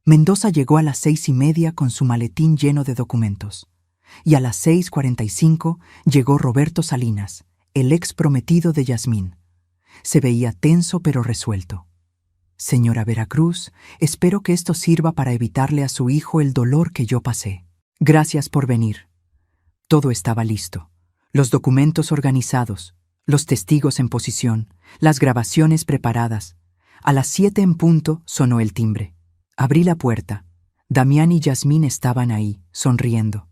S1: Mendoza llegó a las 6:30 con su maletín lleno de documentos. Y a las 6:45 llegó Roberto Salinas, el ex prometido de Yasmín. Se veía tenso pero resuelto. Señora Veracruz, espero que esto sirva para evitarle a su hijo el dolor que yo pasé. Gracias por venir. Todo estaba listo. Los documentos organizados, los testigos en posición, las grabaciones preparadas. A las 7 en punto sonó el timbre. Abrí la puerta. Damián y Yasmín estaban ahí, sonriendo.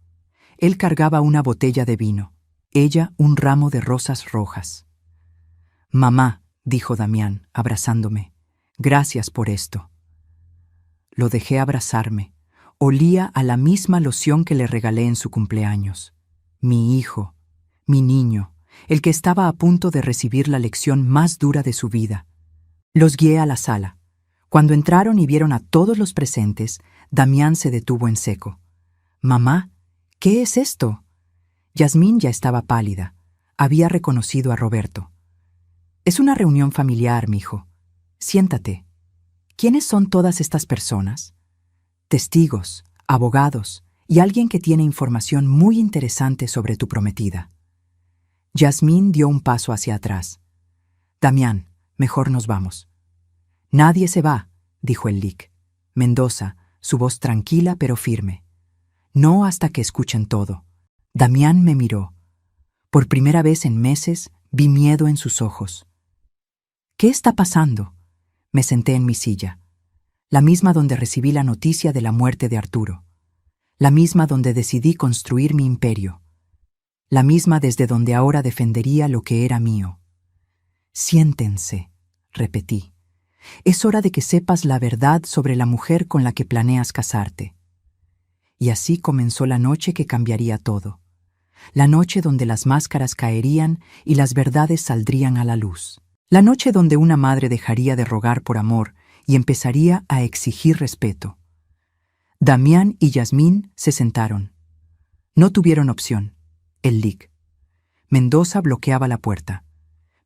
S1: Él cargaba una botella de vino, ella un ramo de rosas rojas. Mamá, dijo Damián, abrazándome, gracias por esto. Lo dejé abrazarme. Olía a la misma loción que le regalé en su cumpleaños. Mi hijo, mi niño, el que estaba a punto de recibir la lección más dura de su vida. Los guié a la sala. Cuando entraron y vieron a todos los presentes, Damián se detuvo en seco. Mamá, ¿qué es esto? Yasmín ya estaba pálida. Había reconocido a Roberto. Es una reunión familiar, mijo. Siéntate. ¿Quiénes son todas estas personas? Testigos, abogados y alguien que tiene información muy interesante sobre tu prometida. Yasmín dio un paso hacia atrás. Damián, mejor nos vamos. Nadie se va, dijo el LIC. Mendoza, su voz tranquila pero firme. No hasta que escuchen todo. Damián me miró. Por primera vez en meses vi miedo en sus ojos. ¿Qué está pasando? Me senté en mi silla, la misma donde recibí la noticia de la muerte de Arturo, la misma donde decidí construir mi imperio, la misma desde donde ahora defendería lo que era mío. Siéntense, repetí. Es hora de que sepas la verdad sobre la mujer con la que planeas casarte. Y así comenzó la noche que cambiaría todo. La noche donde las máscaras caerían y las verdades saldrían a la luz. La noche donde una madre dejaría de rogar por amor y empezaría a exigir respeto. Damián y Yasmín se sentaron. No tuvieron opción. El lic. Mendoza bloqueaba la puerta.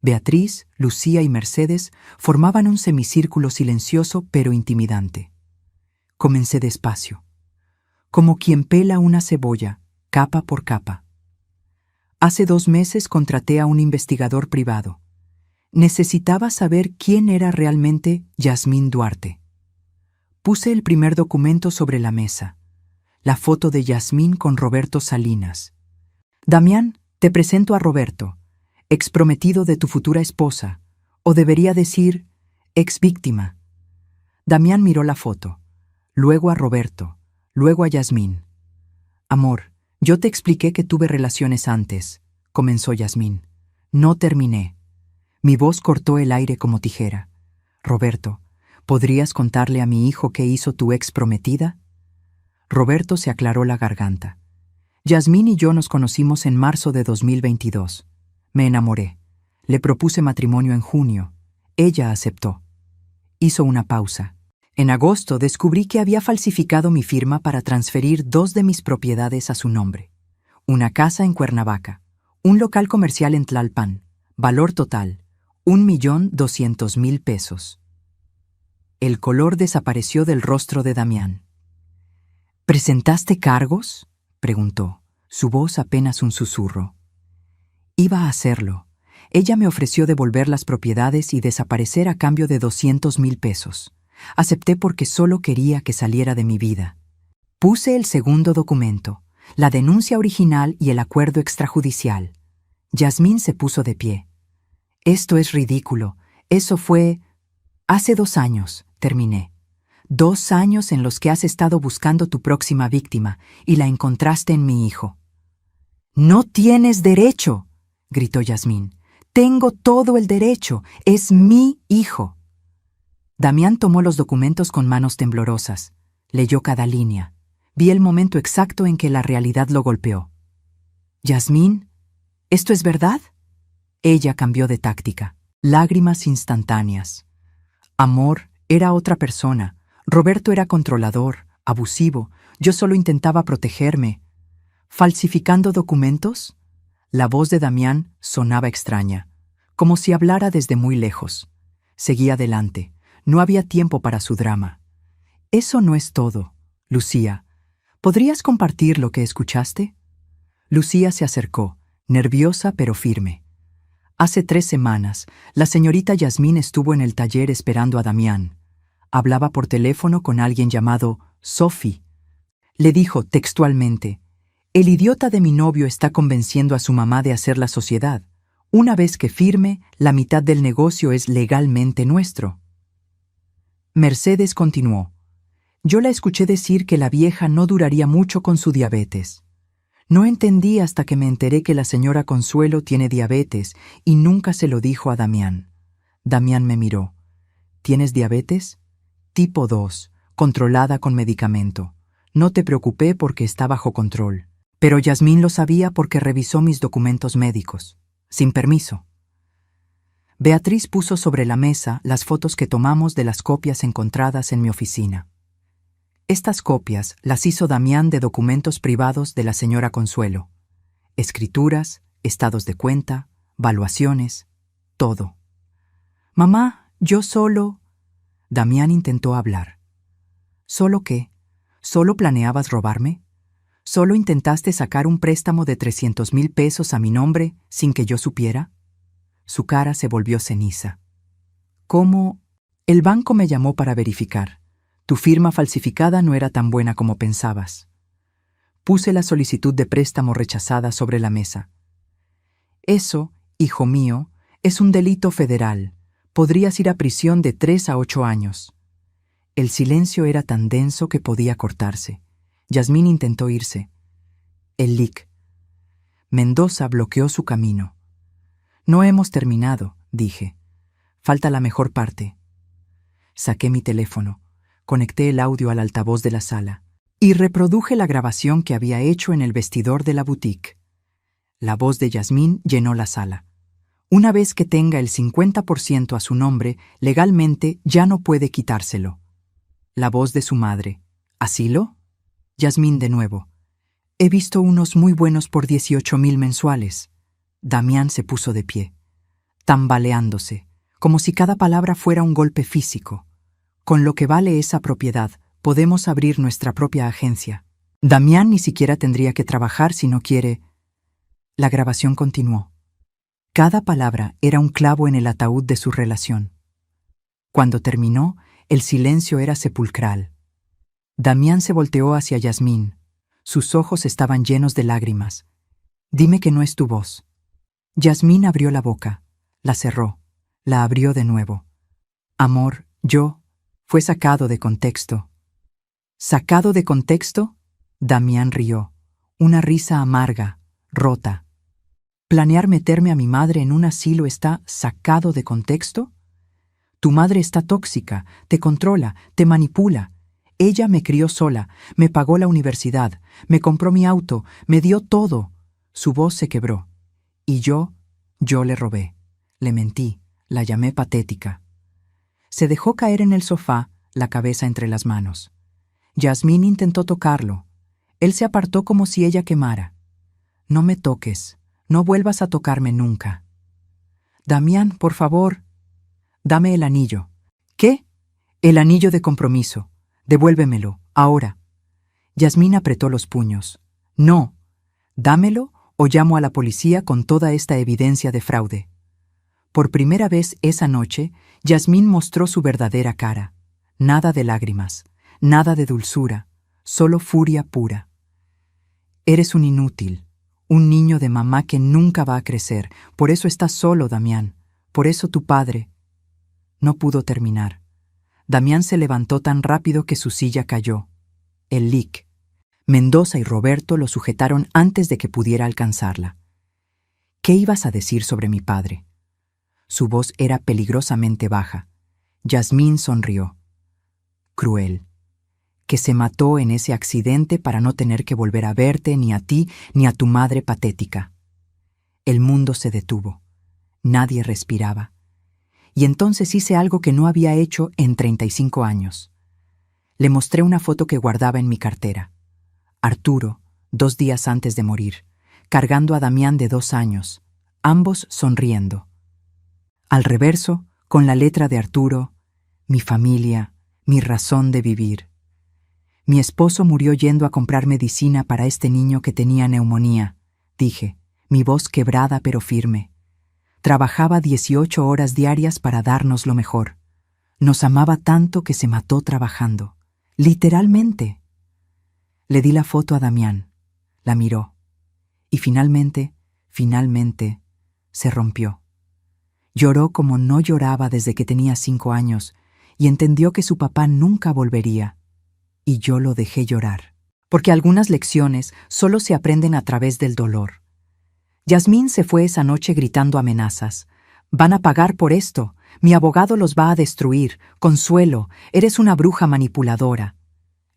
S1: Beatriz, Lucía y Mercedes formaban un semicírculo silencioso pero intimidante. Comencé despacio, como quien pela una cebolla, capa por capa. Hace 2 meses contraté a un investigador privado. Necesitaba saber quién era realmente Yasmín Duarte. Puse el primer documento sobre la mesa, la foto de Yasmín con Roberto Salinas. Damián, te presento a Roberto, exprometido de tu futura esposa, o debería decir, exvíctima. Damián miró la foto, luego a Roberto, luego a Yasmín. Amor, yo te expliqué que tuve relaciones antes, comenzó Yasmín. No terminé. Mi voz cortó el aire como tijera. Roberto, ¿podrías contarle a mi hijo qué hizo tu ex prometida? Roberto se aclaró la garganta. Yasmín y yo nos conocimos en marzo de 2022. Me enamoré. Le propuse matrimonio en junio. Ella aceptó. Hizo una pausa. En agosto descubrí que había falsificado mi firma para transferir 2 de mis propiedades a su nombre. Una casa en Cuernavaca, un local comercial en Tlalpan, valor total, 1.200.000 pesos. El color desapareció del rostro de Damián. ¿Presentaste cargos?, preguntó, su voz apenas un susurro. Iba a hacerlo. Ella me ofreció devolver las propiedades y desaparecer a cambio de 200.000 pesos. Acepté porque solo quería que saliera de mi vida. Puse el segundo documento, la denuncia original y el acuerdo extrajudicial. Yasmín se puso de pie. Esto es ridículo. Eso fue... Hace 2 años, terminé. 2 años en los que has estado buscando tu próxima víctima y la encontraste en mi hijo. ¡No tienes derecho!, gritó Yasmín. Tengo todo el derecho. Es mi hijo. Damián tomó los documentos con manos temblorosas. Leyó cada línea. Vi el momento exacto en que la realidad lo golpeó. Yasmín, ¿esto es verdad? Ella cambió de táctica. Lágrimas instantáneas. Amor, era otra persona. Roberto era controlador, abusivo. Yo solo intentaba protegerme. ¿Falsificando documentos? La voz de Damián sonaba extraña, como si hablara desde muy lejos. Seguí adelante. No había tiempo para su drama. Eso no es todo. Lucía, ¿podrías compartir lo que escuchaste? Lucía se acercó, nerviosa pero firme. Hace 3 semanas, la señorita Yasmín estuvo en el taller esperando a Damián. Hablaba por teléfono con alguien llamado Sophie. Le dijo textualmente: «El idiota de mi novio está convenciendo a su mamá de hacer la sociedad. Una vez que firme, la mitad del negocio es legalmente nuestro». Mercedes continuó: «Yo la escuché decir que la vieja no duraría mucho con su diabetes. No entendí hasta que me enteré que la señora Consuelo tiene diabetes y nunca se lo dijo a Damián». Damián me miró. «¿Tienes diabetes? Tipo 2, controlada con medicamento. No te preocupé porque está bajo control. Pero Yasmín lo sabía porque revisó mis documentos médicos, sin permiso». Beatriz puso sobre la mesa las fotos que tomamos de las copias encontradas en mi oficina. Estas copias las hizo Damián de documentos privados de la señora Consuelo. Escrituras, estados de cuenta, valuaciones, todo. «Mamá, yo solo...» Damián intentó hablar. ¿Solo qué? ¿Solo planeabas robarme? ¿Solo intentaste sacar un préstamo de 300.000 pesos a mi nombre sin que yo supiera? Su cara se volvió ceniza. ¿Cómo? El banco me llamó para verificar. Tu firma falsificada no era tan buena como pensabas. Puse la solicitud de préstamo rechazada sobre la mesa. Eso, hijo mío, es un delito federal. Podrías ir a prisión de 3 a 8 años. El silencio era tan denso que podía cortarse. Yasmín intentó irse. El lic. Mendoza bloqueó su camino. No hemos terminado, dije. Falta la mejor parte. Saqué mi teléfono, conecté el audio al altavoz de la sala y reproduje la grabación que había hecho en el vestidor de la boutique. La voz de Yasmín llenó la sala. Una vez que tenga el 50% a su nombre, legalmente ya no puede quitárselo. La voz de su madre. ¿Asilo? Yasmín de nuevo. He visto unos muy buenos por 18,000 mensuales. Damián se puso de pie, tambaleándose, como si cada palabra fuera un golpe físico. Con lo que vale esa propiedad, podemos abrir nuestra propia agencia. Damián ni siquiera tendría que trabajar si no quiere. La grabación continuó. Cada palabra era un clavo en el ataúd de su relación. Cuando terminó, el silencio era sepulcral. Damián se volteó hacia Yasmín. Sus ojos estaban llenos de lágrimas. Dime que no es tu voz. Yasmín abrió la boca, la cerró, la abrió de nuevo. Amor, yo... Fue sacado de contexto. ¿Sacado de contexto? Damián rió, una risa amarga, rota. ¿Planear meterme a mi madre en un asilo está sacado de contexto? Tu madre está tóxica, te controla, te manipula. Ella me crió sola, me pagó la universidad, me compró mi auto, me dio todo. Su voz se quebró. Y yo le robé, le mentí, la llamé patética. Se dejó caer en el sofá, la cabeza entre las manos. Yasmín intentó tocarlo. Él se apartó como si ella quemara. No me toques, no vuelvas a tocarme nunca. Damián, por favor, dame el anillo. ¿Qué? El anillo de compromiso. Devuélvemelo, ahora. Yasmín apretó los puños. No, dámelo o llamo a la policía con toda esta evidencia de fraude. Por primera vez esa noche, Yasmín mostró su verdadera cara. Nada de lágrimas, nada de dulzura, solo furia pura. Eres un inútil, un niño de mamá que nunca va a crecer. Por eso estás solo, Damián. Por eso tu padre... No pudo terminar. Damián se levantó tan rápido que su silla cayó. El lic. Mendoza y Roberto lo sujetaron antes de que pudiera alcanzarla. ¿Qué ibas a decir sobre mi padre? Su voz era peligrosamente baja. Yasmín sonrió. Cruel. Que se mató en ese accidente para no tener que volver a verte ni a ti ni a tu madre patética. El mundo se detuvo. Nadie respiraba. Y entonces hice algo que no había hecho en 35 años. Le mostré una foto que guardaba en mi cartera. Arturo, 2 días antes de morir, cargando a Damián de 2 años, ambos sonriendo. Al reverso, con la letra de Arturo, mi familia, mi razón de vivir. Mi esposo murió yendo a comprar medicina para este niño que tenía neumonía, dije, mi voz quebrada pero firme. Trabajaba 18 horas diarias para darnos lo mejor. Nos amaba tanto que se mató trabajando. Literalmente. Le di la foto a Damián. La miró. Y finalmente, se rompió. Lloró como no lloraba desde que tenía 5 años y entendió que su papá nunca volvería. Y yo lo dejé llorar. Porque algunas lecciones solo se aprenden a través del dolor. Yasmín se fue esa noche gritando amenazas. Van a pagar por esto. Mi abogado los va a destruir. Consuelo, eres una bruja manipuladora.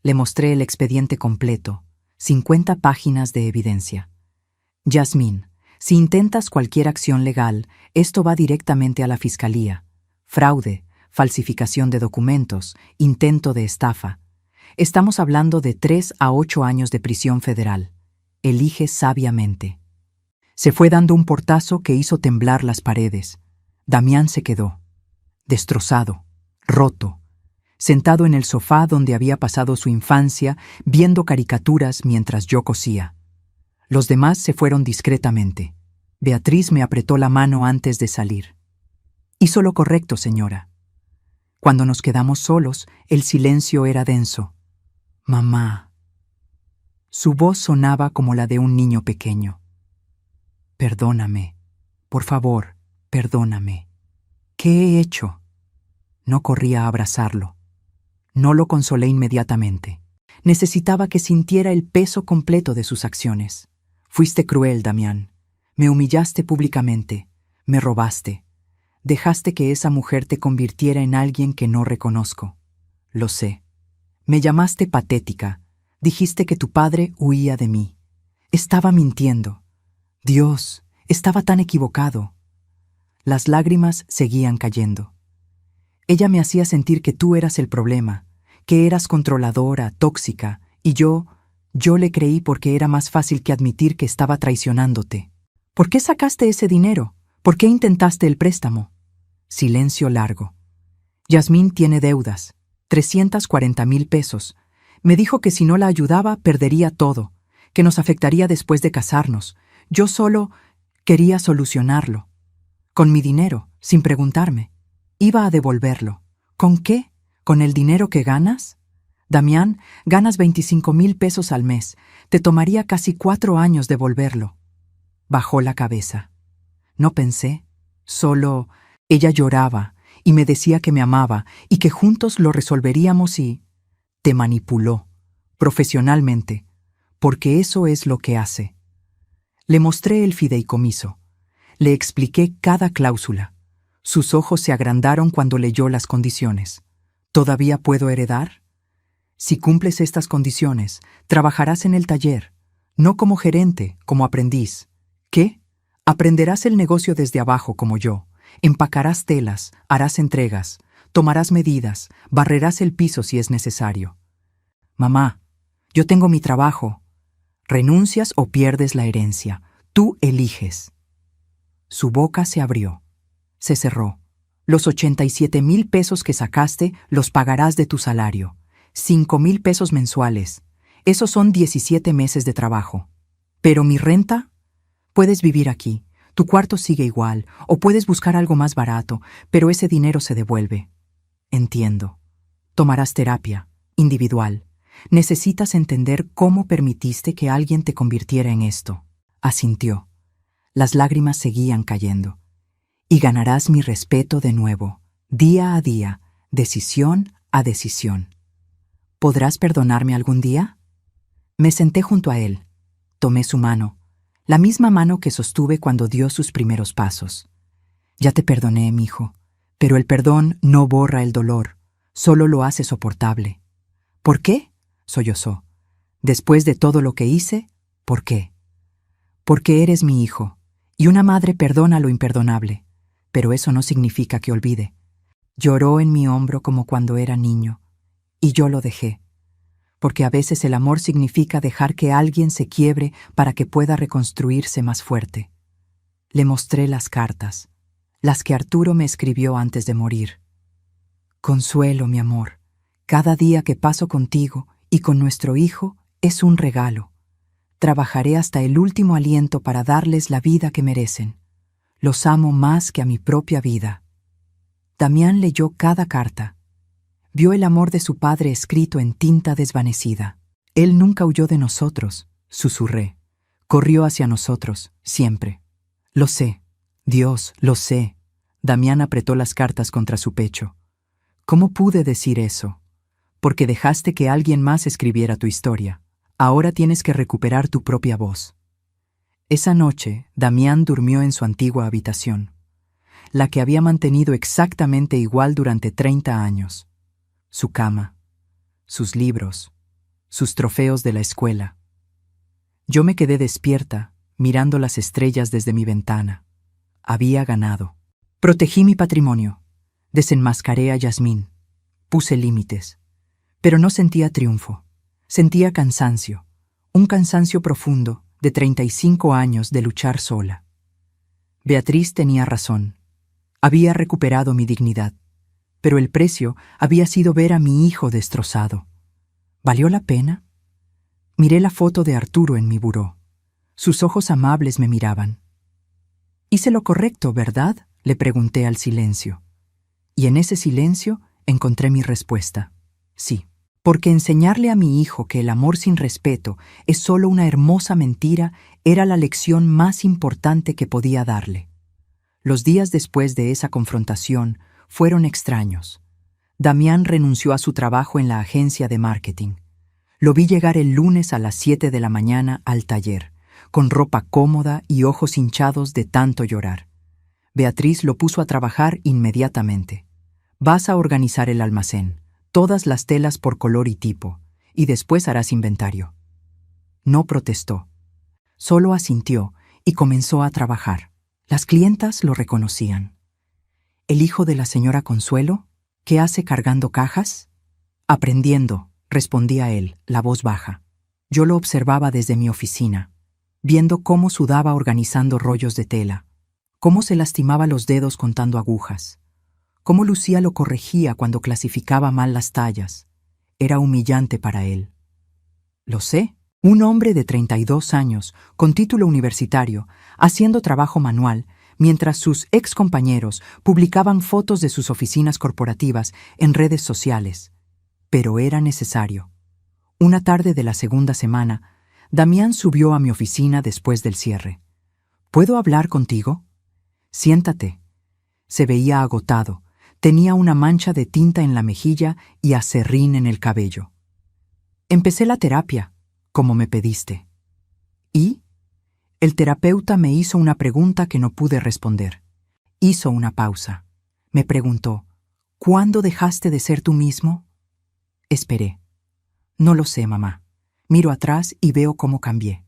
S1: Le mostré el expediente completo. 50 páginas de evidencia. Yasmín, si intentas cualquier acción legal, esto va directamente a la fiscalía. Fraude, falsificación de documentos, intento de estafa. Estamos hablando de 3 a 8 años de prisión federal. Elige sabiamente. Se fue dando un portazo que hizo temblar las paredes. Damián se quedó, destrozado, roto, sentado en el sofá donde había pasado su infancia, viendo caricaturas mientras yo cosía. Los demás se fueron discretamente. Beatriz me apretó la mano antes de salir. Hizo lo correcto, señora. Cuando nos quedamos solos, el silencio era denso. Mamá. Su voz sonaba como la de un niño pequeño. Perdóname, Por favor, perdóname. ¿Qué he hecho? No corrí a abrazarlo. No lo consolé inmediatamente. Necesitaba que sintiera el peso completo de sus acciones. Fuiste cruel, Damián. Me humillaste públicamente. Me robaste. Dejaste que esa mujer te convirtiera en alguien que no reconozco. Lo sé. Me llamaste patética. Dijiste que tu padre huía de mí. Estaba mintiendo. Dios, estaba tan equivocado. Las lágrimas seguían cayendo. Ella me hacía sentir que tú eras el problema, que eras controladora, tóxica, y yo le creí porque era más fácil que admitir que estaba traicionándote. ¿Por qué sacaste ese dinero? ¿Por qué intentaste el préstamo? Silencio largo. Yasmín tiene deudas, 340,000 pesos. Me dijo que si no la ayudaba perdería todo, que nos afectaría después de casarnos. Yo solo quería solucionarlo. Con mi dinero, sin preguntarme. Iba a devolverlo. ¿Con qué? ¿Con el dinero que ganas? Damián, ganas 25,000 pesos al mes. Te tomaría casi 4 años devolverlo. Bajó la cabeza. No pensé, solo ella lloraba y me decía que me amaba y que juntos lo resolveríamos y... Te manipuló, profesionalmente, porque eso es lo que hace. Le mostré el fideicomiso. Le expliqué cada cláusula. Sus ojos se agrandaron cuando leyó las condiciones. ¿Todavía puedo heredar? Si cumples estas condiciones, trabajarás en el taller, no como gerente, como aprendiz. ¿Qué? Aprenderás el negocio desde abajo como yo. Empacarás telas, harás entregas, tomarás medidas, barrerás el piso si es necesario. Mamá, yo tengo mi trabajo. Renuncias o pierdes la herencia. Tú eliges. Su boca se abrió. Se cerró. Los 87,000 pesos que sacaste los pagarás de tu salario. 5,000 pesos mensuales. Esos son 17 meses de trabajo. ¿Pero mi renta? Puedes vivir aquí. Tu cuarto sigue igual, o puedes buscar algo más barato, pero ese dinero se devuelve. Entiendo. Tomarás terapia, individual. Necesitas entender cómo permitiste que alguien te convirtiera en esto. Asintió. Las lágrimas seguían cayendo. Y ganarás mi respeto de nuevo, día a día, decisión a decisión. ¿Podrás perdonarme algún día? Me senté junto a él. Tomé su mano, la misma mano que sostuve cuando dio sus primeros pasos. Ya te perdoné, mijo, pero el perdón no borra el dolor, solo lo hace soportable. ¿Por qué? Sollozó. Después de todo lo que hice, ¿por qué? Porque eres mi hijo, y una madre perdona lo imperdonable, pero eso no significa que olvide. Lloró en mi hombro como cuando era niño, y yo lo dejé, porque a veces el amor significa dejar que alguien se quiebre para que pueda reconstruirse más fuerte. Le mostré las cartas, las que Arturo me escribió antes de morir. Consuelo, mi amor, cada día que paso contigo y con nuestro hijo es un regalo. Trabajaré hasta el último aliento para darles la vida que merecen. Los amo más que a mi propia vida. Damián leyó cada carta. Vio el amor de su padre escrito en tinta desvanecida. Él nunca huyó de nosotros, susurré. Corrió hacia nosotros, siempre. Lo sé. Dios, lo sé. Damián apretó las cartas contra su pecho. ¿Cómo pude decir eso? Porque dejaste que alguien más escribiera tu historia. Ahora tienes que recuperar tu propia voz. Esa noche, Damián durmió en su antigua habitación, la que había mantenido exactamente igual durante 30 años. Su cama, sus libros, sus trofeos de la escuela. Yo me quedé despierta, mirando las estrellas desde mi ventana. Había ganado. Protegí mi patrimonio. Desenmascaré a Yasmín. Puse límites. Pero no sentía triunfo. Sentía cansancio. Un cansancio profundo de 35 años de luchar sola. Beatriz tenía razón. Había recuperado mi dignidad. Pero el precio había sido ver a mi hijo destrozado. ¿Valió la pena? Miré la foto de Arturo en mi buró. Sus ojos amables me miraban. «Hice lo correcto, ¿verdad?», le pregunté al silencio. Y en ese silencio encontré mi respuesta. Sí, porque enseñarle a mi hijo que el amor sin respeto es solo una hermosa mentira era la lección más importante que podía darle. Los días después de esa confrontación fueron extraños. Damián renunció a su trabajo en la agencia de marketing. Lo vi llegar el lunes a las 7 de la mañana al taller, con ropa cómoda y ojos hinchados de tanto llorar. Beatriz lo puso a trabajar inmediatamente. Vas a organizar el almacén, todas las telas por color y tipo, y después harás inventario. No protestó. Solo asintió y comenzó a trabajar. Las clientas lo reconocían. ¿El hijo de la señora Consuelo? ¿Qué hace cargando cajas? Aprendiendo, respondía él, la voz baja. Yo lo observaba desde mi oficina, viendo cómo sudaba organizando rollos de tela, cómo se lastimaba los dedos contando agujas, cómo Lucía lo corregía cuando clasificaba mal las tallas. Era humillante para él. Lo sé. Un hombre de 32 años, con título universitario, haciendo trabajo manual, mientras sus excompañeros publicaban fotos de sus oficinas corporativas en redes sociales. Pero era necesario. Una tarde de la segunda semana, Damián subió a mi oficina después del cierre. ¿Puedo hablar contigo? Siéntate. Se veía agotado. Tenía una mancha de tinta en la mejilla y aserrín en el cabello. Empecé la terapia, como me pediste. ¿Y? El terapeuta me hizo una pregunta que no pude responder. Hizo una pausa. Me preguntó, ¿cuándo dejaste de ser tú mismo? Esperé. No lo sé, mamá. Miro atrás y veo cómo cambié.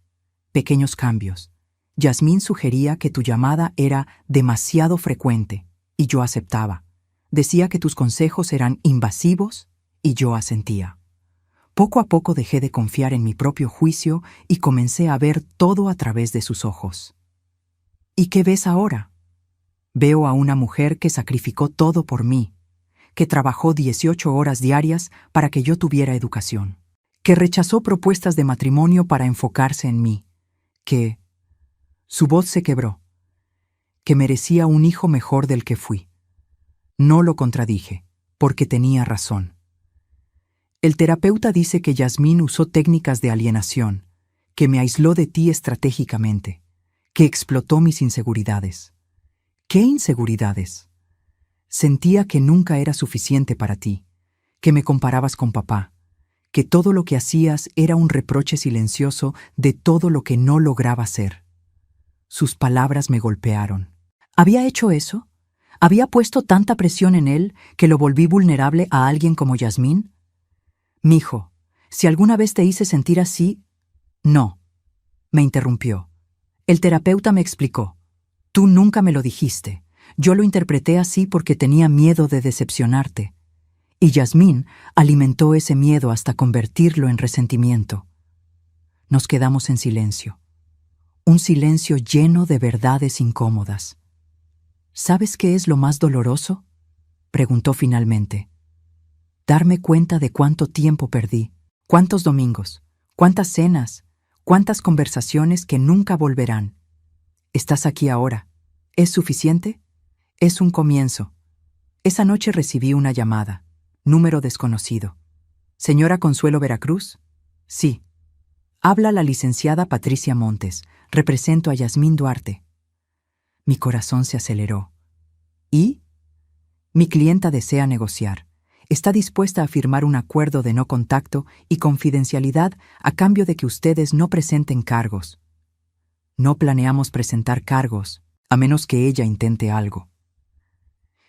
S1: Pequeños cambios. Yasmín sugería que tu llamada era demasiado frecuente, y yo aceptaba. Decía que tus consejos eran invasivos, y yo asentía. Poco a poco dejé de confiar en mi propio juicio y comencé a ver todo a través de sus ojos. ¿Y qué ves ahora? Veo a una mujer que sacrificó todo por mí, que trabajó 18 horas diarias para que yo tuviera educación, que rechazó propuestas de matrimonio para enfocarse en mí, que... Su voz se quebró, que merecía un hijo mejor del que fui. No lo contradije, porque tenía razón. El terapeuta dice que Yasmín usó técnicas de alienación, que me aisló de ti estratégicamente, que explotó mis inseguridades. ¿Qué inseguridades? Sentía que nunca era suficiente para ti, que me comparabas con papá, que todo lo que hacías era un reproche silencioso de todo lo que no lograba ser. Sus palabras me golpearon. ¿Había hecho eso? ¿Había puesto tanta presión en él que lo volví vulnerable a alguien como Yasmín? Mijo, si alguna vez te hice sentir así... No, me interrumpió. El terapeuta me explicó. Tú nunca me lo dijiste. Yo lo interpreté así porque tenía miedo de decepcionarte. Y Yasmín alimentó ese miedo hasta convertirlo en resentimiento. Nos quedamos en silencio. Un silencio lleno de verdades incómodas. ¿Sabes qué es lo más doloroso? Preguntó finalmente. Darme cuenta de cuánto tiempo perdí, cuántos domingos, cuántas cenas, cuántas conversaciones que nunca volverán. Estás aquí ahora. ¿Es suficiente? Es un comienzo. Esa noche recibí una llamada. Número desconocido. ¿Señora Consuelo Veracruz? Sí. Habla la licenciada Patricia Montes. Represento a Yasmín Duarte. Mi corazón se aceleró. ¿Y? Mi clienta desea negociar. Está dispuesta a firmar un acuerdo de no contacto y confidencialidad a cambio de que ustedes no presenten cargos. No planeamos presentar cargos, a menos que ella intente algo.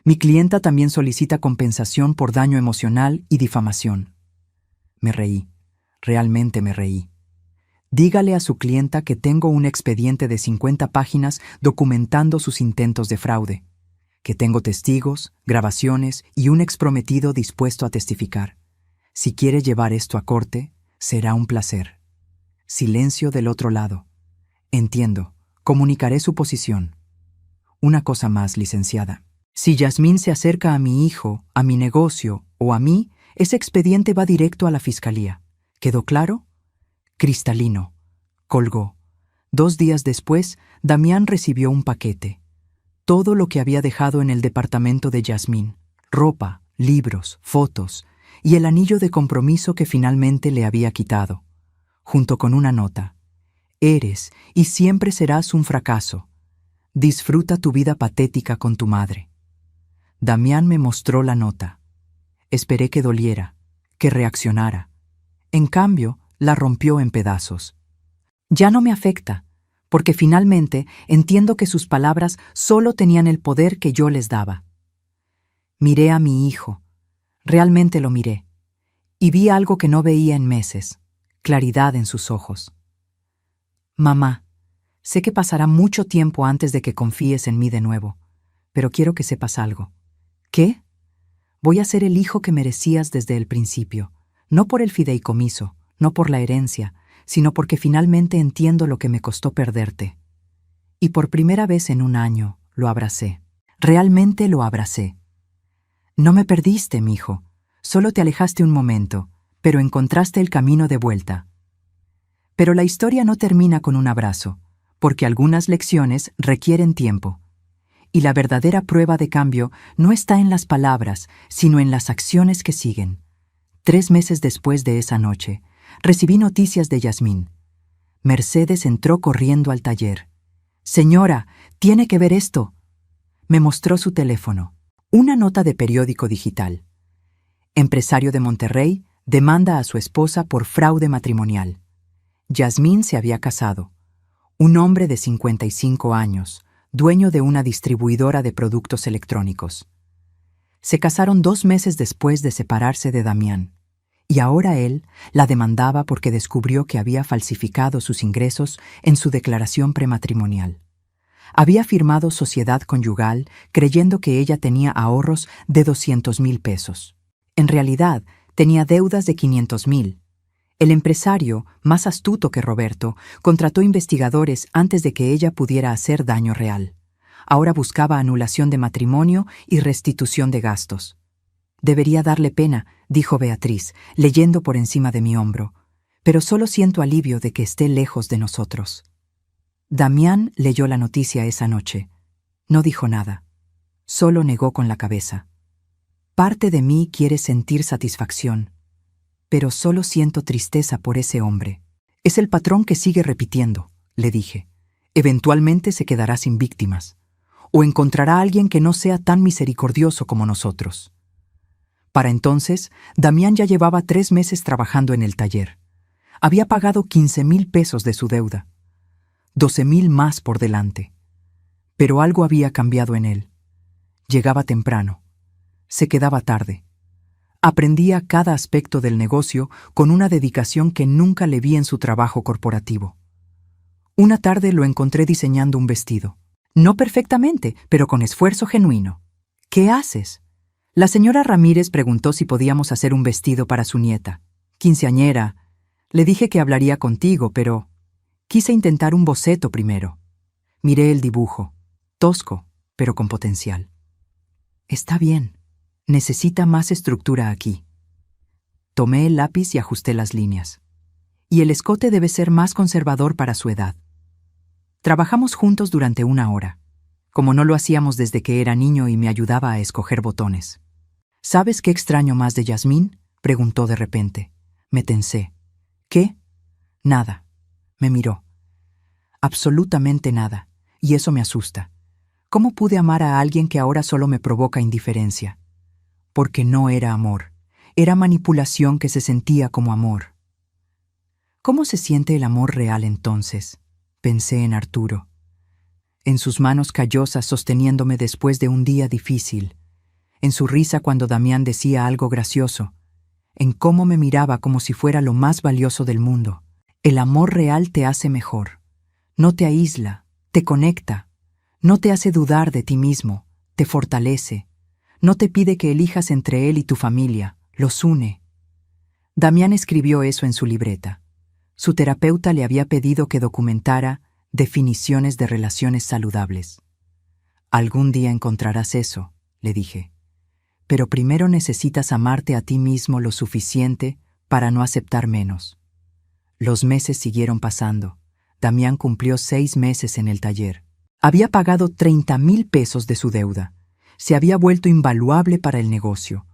S1: Mi clienta también solicita compensación por daño emocional y difamación. Me reí. Realmente me reí. Dígale a su clienta que tengo un expediente de 50 páginas documentando sus intentos de fraude, que tengo testigos, grabaciones y un exprometido dispuesto a testificar. Si quiere llevar esto a corte, será un placer. Silencio del otro lado. Entiendo. Comunicaré su posición. Una cosa más, licenciada. Si Yasmín se acerca a mi hijo, a mi negocio o a mí, ese expediente va directo a la fiscalía. ¿Quedó claro? Cristalino. Colgó. 2 días después, Damián recibió un paquete. Todo lo que había dejado en el departamento de Yasmín. Ropa, libros, fotos y el anillo de compromiso que finalmente le había quitado. Junto con una nota. Eres y siempre serás un fracaso. Disfruta tu vida patética con tu madre. Damián me mostró la nota. Esperé que doliera, que reaccionara. En cambio, la rompió en pedazos. Ya no me afecta, porque finalmente entiendo que sus palabras solo tenían el poder que yo les daba. Miré a mi hijo, realmente lo miré, y vi algo que no veía en meses, claridad en sus ojos. Mamá, sé que pasará mucho tiempo antes de que confíes en mí de nuevo, pero quiero que sepas algo. ¿Qué? Voy a ser el hijo que merecías desde el principio, no por el fideicomiso, no por la herencia, sino porque finalmente entiendo lo que me costó perderte. Y por primera vez en un año lo abracé. Realmente lo abracé. No me perdiste, mijo. Solo te alejaste un momento, pero encontraste el camino de vuelta. Pero la historia no termina con un abrazo, porque algunas lecciones requieren tiempo. Y la verdadera prueba de cambio no está en las palabras, sino en las acciones que siguen. 3 meses después de esa noche, recibí noticias de Yasmín. Mercedes entró corriendo al taller. «Señora, tiene que ver esto». Me mostró su teléfono. Una nota de periódico digital. Empresario de Monterrey demanda a su esposa por fraude matrimonial. Yasmín se había casado. Un hombre de 55 años, dueño de una distribuidora de productos electrónicos. Se casaron 2 meses después de separarse de Damián. Y ahora él la demandaba porque descubrió que había falsificado sus ingresos en su declaración prematrimonial. Había firmado sociedad conyugal creyendo que ella tenía ahorros de 200,000 pesos. En realidad, tenía deudas de 500,000. El empresario, más astuto que Roberto, contrató investigadores antes de que ella pudiera hacer daño real. Ahora buscaba anulación de matrimonio y restitución de gastos. «Debería darle pena», dijo Beatriz, leyendo por encima de mi hombro, «pero solo siento alivio de que esté lejos de nosotros». Damián leyó la noticia esa noche. No dijo nada. Solo negó con la cabeza. Parte de mí quiere sentir satisfacción, pero solo siento tristeza por ese hombre. Es el patrón que sigue repitiendo, le dije. Eventualmente se quedará sin víctimas, o encontrará a alguien que no sea tan misericordioso como nosotros. Para entonces, Damián ya llevaba 3 meses trabajando en el taller. Había pagado 15,000 pesos de su deuda. 12,000 más por delante. Pero algo había cambiado en él. Llegaba temprano. Se quedaba tarde. Aprendía cada aspecto del negocio con una dedicación que nunca le vi en su trabajo corporativo. Una tarde lo encontré diseñando un vestido. No perfectamente, pero con esfuerzo genuino. «¿Qué haces?» La señora Ramírez preguntó si podíamos hacer un vestido para su nieta. Quinceañera. Le dije que hablaría contigo, pero quise intentar un boceto primero. Miré el dibujo. Tosco, pero con potencial. «Está bien. Necesita más estructura aquí». Tomé el lápiz y ajusté las líneas. Y el escote debe ser más conservador para su edad. Trabajamos juntos durante 1 hora, como no lo hacíamos desde que era niño y me ayudaba a escoger botones. «¿Sabes qué extraño más de Yasmín?», preguntó de repente. Me tensé. «¿Qué?» «Nada». Me miró. «Absolutamente nada, y eso me asusta. ¿Cómo pude amar a alguien que ahora solo me provoca indiferencia?» Porque no era amor, era manipulación que se sentía como amor. ¿Cómo se siente el amor real entonces? Pensé en Arturo. En sus manos callosas sosteniéndome después de un día difícil, en su risa cuando Damián decía algo gracioso, en cómo me miraba como si fuera lo más valioso del mundo. El amor real te hace mejor. No te aísla, te conecta. No te hace dudar de ti mismo, te fortalece. No te pide que elijas entre él y tu familia, los une. Damián escribió eso en su libreta. Su terapeuta le había pedido que documentara definiciones de relaciones saludables. «Algún día encontrarás eso», le dije. «Pero primero necesitas amarte a ti mismo lo suficiente para no aceptar menos». Los meses siguieron pasando. Damián cumplió 6 meses en el taller. Había pagado 30,000 pesos de su deuda. Se había vuelto invaluable para el negocio.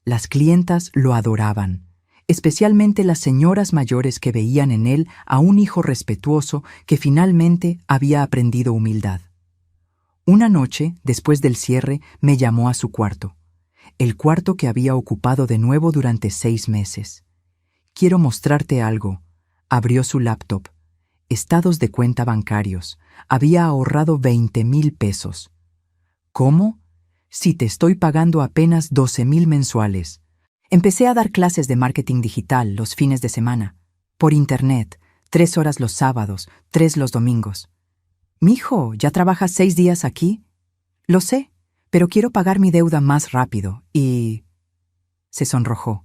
S1: Las clientas lo adoraban, especialmente las señoras mayores que veían en él a un hijo respetuoso que finalmente había aprendido humildad. Una noche, después del cierre, me llamó a su cuarto, el cuarto que había ocupado de nuevo durante 6 meses. Quiero mostrarte algo. Abrió su laptop. Estados de cuenta bancarios. Había ahorrado 20,000 pesos. ¿Cómo? Si te estoy pagando apenas 12,000 mensuales. Empecé a dar clases de marketing digital los fines de semana, por internet, 3 horas los sábados, 3 los domingos. Mijo, ¿ya trabajas 6 días aquí? Lo sé, pero quiero pagar mi deuda más rápido y... Se sonrojó.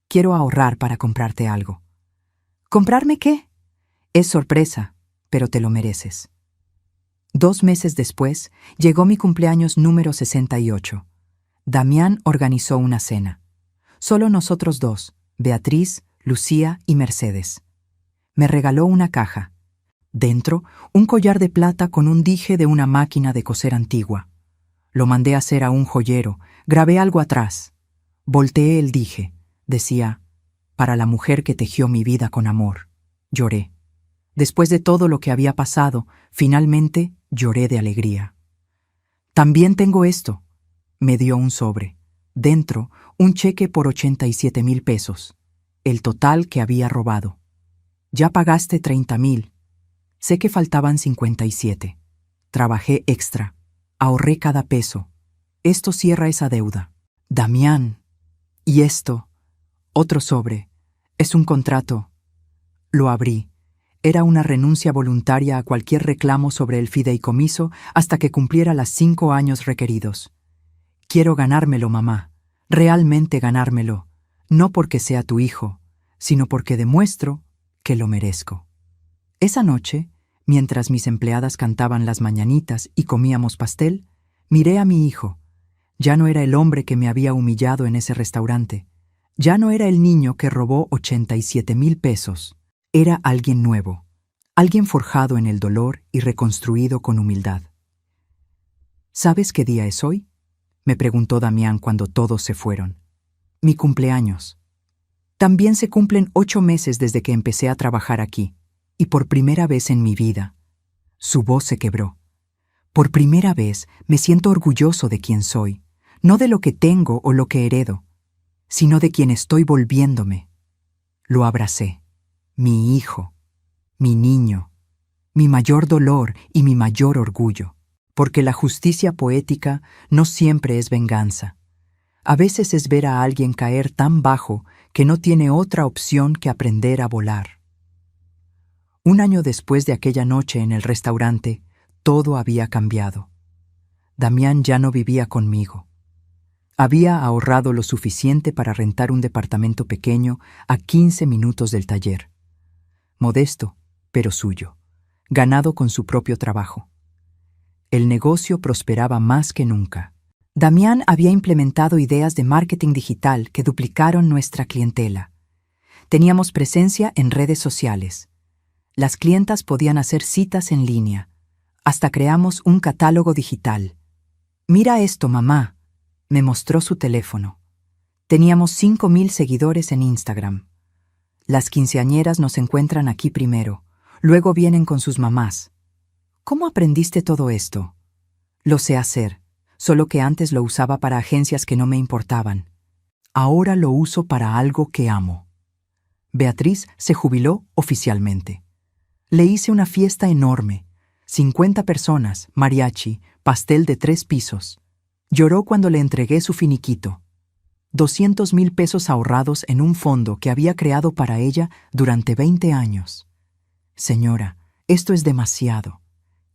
S1: Quiero ahorrar para comprarte algo. ¿Comprarme qué? Es sorpresa, pero te lo mereces. 2 meses después, llegó mi cumpleaños número 68. Damián organizó una cena. Solo nosotros dos, Beatriz, Lucía y Mercedes. Me regaló una caja. Dentro, un collar de plata con un dije de una máquina de coser antigua. Lo mandé a hacer a un joyero, grabé algo atrás. Volteé el dije. Decía, para la mujer que tejió mi vida con amor. Lloré. Después de todo lo que había pasado, finalmente lloré de alegría. También tengo esto. Me dio un sobre. Dentro, un cheque por 87,000 pesos. El total que había robado. Ya pagaste 30,000. Sé que faltaban 57. Trabajé extra. Ahorré cada peso. Esto cierra esa deuda. Damián. Y esto. Otro sobre. Es un contrato. Lo abrí. Era una renuncia voluntaria a cualquier reclamo sobre el fideicomiso hasta que cumpliera los 5 años requeridos. Quiero ganármelo, mamá. Realmente ganármelo. No porque sea tu hijo, sino porque demuestro que lo merezco. Esa noche, mientras mis empleadas cantaban las mañanitas y comíamos pastel, miré a mi hijo. Ya no era el hombre que me había humillado en ese restaurante. Ya no era el niño que robó 87,000 pesos. Era alguien nuevo, alguien forjado en el dolor y reconstruido con humildad. ¿Sabes qué día es hoy? Me preguntó Damián cuando todos se fueron. Mi cumpleaños. También se cumplen 8 meses desde que empecé a trabajar aquí, y por primera vez en mi vida, su voz se quebró. Por primera vez me siento orgulloso de quién soy, no de lo que tengo o lo que heredo, sino de quien estoy volviéndome. Lo abracé. Mi hijo, mi niño, mi mayor dolor y mi mayor orgullo, porque la justicia poética no siempre es venganza. A veces es ver a alguien caer tan bajo que no tiene otra opción que aprender a volar. Un año después de aquella noche en el restaurante, todo había cambiado. Damián ya no vivía conmigo. Había ahorrado lo suficiente para rentar un departamento pequeño a 15 minutos del taller. Modesto, pero suyo, ganado con su propio trabajo. El negocio prosperaba más que nunca. Damián había implementado ideas de marketing digital que duplicaron nuestra clientela. Teníamos presencia en redes sociales. Las clientas podían hacer citas en línea. Hasta creamos un catálogo digital. Mira esto, mamá. Me mostró su teléfono. Teníamos 5,000 seguidores en Instagram. Las quinceañeras nos encuentran aquí primero, luego vienen con sus mamás. ¿Cómo aprendiste todo esto? Lo sé hacer, solo que antes lo usaba para agencias que no me importaban. Ahora lo uso para algo que amo. Beatriz se jubiló oficialmente. Le hice una fiesta enorme, 50 personas, mariachi, pastel de 3 pisos. Lloró cuando le entregué su finiquito. 200,000 pesos ahorrados en un fondo que había creado para ella durante 20 años. Señora, esto es demasiado.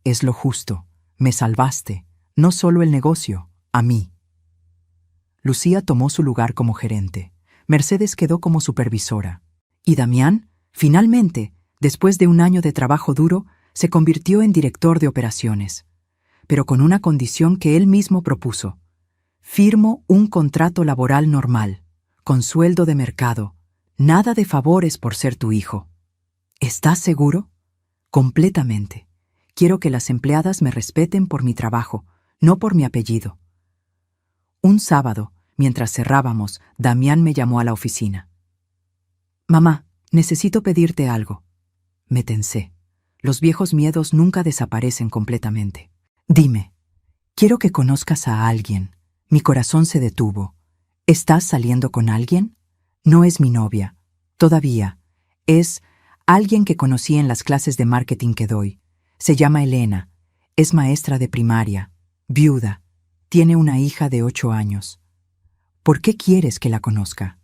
S1: Es lo justo. Me salvaste, no solo el negocio, a mí. Lucía tomó su lugar como gerente. Mercedes quedó como supervisora. Y Damián, finalmente, después de un año de trabajo duro, se convirtió en director de operaciones. Pero con una condición que él mismo propuso. Firmo un contrato laboral normal, con sueldo de mercado, nada de favores por ser tu hijo. ¿Estás seguro? Completamente. Quiero que las empleadas me respeten por mi trabajo, no por mi apellido. Un sábado, mientras cerrábamos, Damián me llamó a la oficina. Mamá, necesito pedirte algo. Me tensé. Los viejos miedos nunca desaparecen completamente. Dime. Quiero que conozcas a alguien. Mi corazón se detuvo. ¿Estás saliendo con alguien? No es mi novia. Todavía. Es alguien que conocí en las clases de marketing que doy. Se llama Elena. Es maestra de primaria. Viuda. Tiene una hija de 8 años. ¿Por qué quieres que la conozca?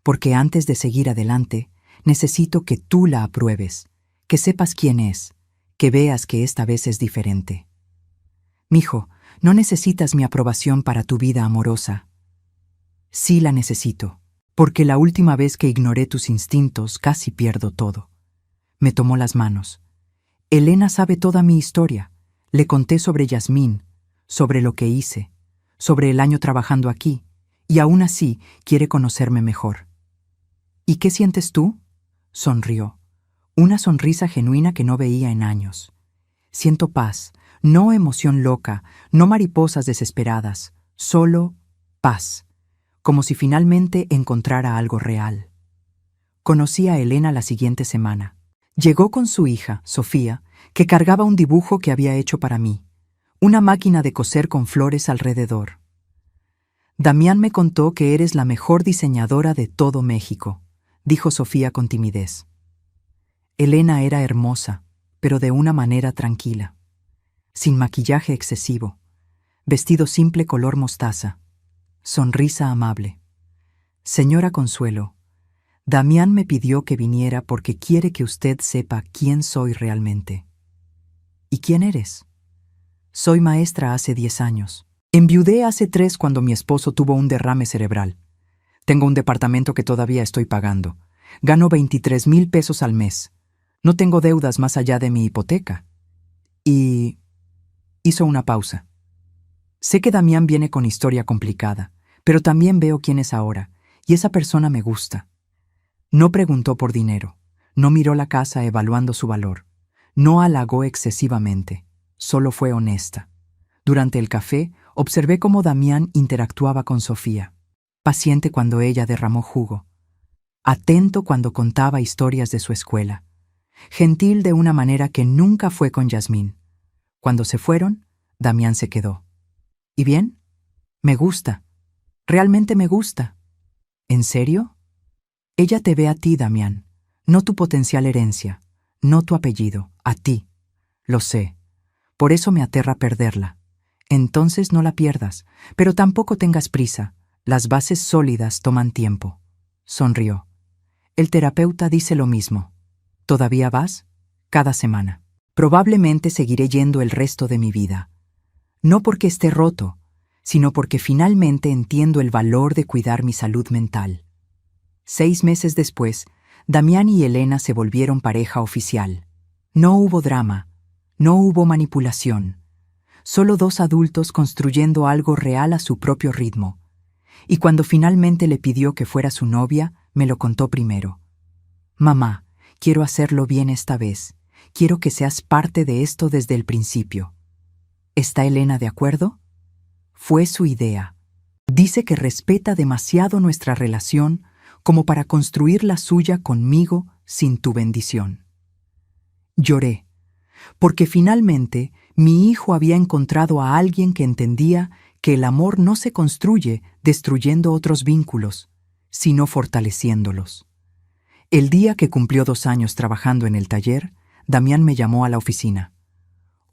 S1: Porque antes de seguir adelante, necesito que tú la apruebes, que sepas quién es, que veas que esta vez es diferente. Mijo, no necesitas mi aprobación para tu vida amorosa. Sí la necesito, porque la última vez que ignoré tus instintos casi pierdo todo. Me tomó las manos. Elena sabe toda mi historia. Le conté sobre Yasmín, sobre lo que hice, sobre el año trabajando aquí, y aún así quiere conocerme mejor. ¿Y qué sientes tú? Sonrió. Una sonrisa genuina que no veía en años. Siento paz, no emoción loca, no mariposas desesperadas, solo paz, como si finalmente encontrara algo real. Conocí a Elena la siguiente semana. Llegó con su hija, Sofía, que cargaba un dibujo que había hecho para mí, una máquina de coser con flores alrededor. Damián me contó que eres la mejor diseñadora de todo México, dijo Sofía con timidez. Elena era hermosa, pero de una manera tranquila, sin maquillaje excesivo, vestido simple color mostaza, sonrisa amable. Señora Consuelo, Damián me pidió que viniera porque quiere que usted sepa quién soy realmente. ¿Y quién eres? Soy maestra hace 10 años. Enviudé hace 3 cuando mi esposo tuvo un derrame cerebral. Tengo un departamento que todavía estoy pagando. Gano 23,000 pesos al mes. No tengo deudas más allá de mi hipoteca. Y... hizo una pausa. Sé que Damián viene con historia complicada, pero también veo quién es ahora, y esa persona me gusta. No preguntó por dinero, no miró la casa evaluando su valor, no halagó excesivamente, solo fue honesta. Durante el café, observé cómo Damián interactuaba con Sofía, paciente cuando ella derramó jugo, atento cuando contaba historias de su escuela, gentil de una manera que nunca fue con Yasmín. Cuando se fueron, Damián se quedó. ¿Y bien? Me gusta. Realmente me gusta. ¿En serio? Ella te ve a ti, Damián, no tu potencial herencia, no tu apellido, a ti. Lo sé. Por eso me aterra perderla. Entonces no la pierdas, pero tampoco tengas prisa. Las bases sólidas toman tiempo. Sonrió. El terapeuta dice lo mismo. ¿Todavía vas? Cada semana. Probablemente seguiré yendo el resto de mi vida. No porque esté roto, sino porque finalmente entiendo el valor de cuidar mi salud mental. 6 meses después, Damián y Elena se volvieron pareja oficial. No hubo drama, no hubo manipulación. Solo 2 adultos construyendo algo real a su propio ritmo. Y cuando finalmente le pidió que fuera su novia, me lo contó primero. Mamá, quiero hacerlo bien esta vez. Quiero que seas parte de esto desde el principio. ¿Está Elena de acuerdo? Fue su idea. Dice que respeta demasiado nuestra relación como para construir la suya conmigo sin tu bendición. Lloré, porque finalmente mi hijo había encontrado a alguien que entendía que el amor no se construye destruyendo otros vínculos, sino fortaleciéndolos. El día que cumplió 2 años trabajando en el taller, Damián me llamó a la oficina.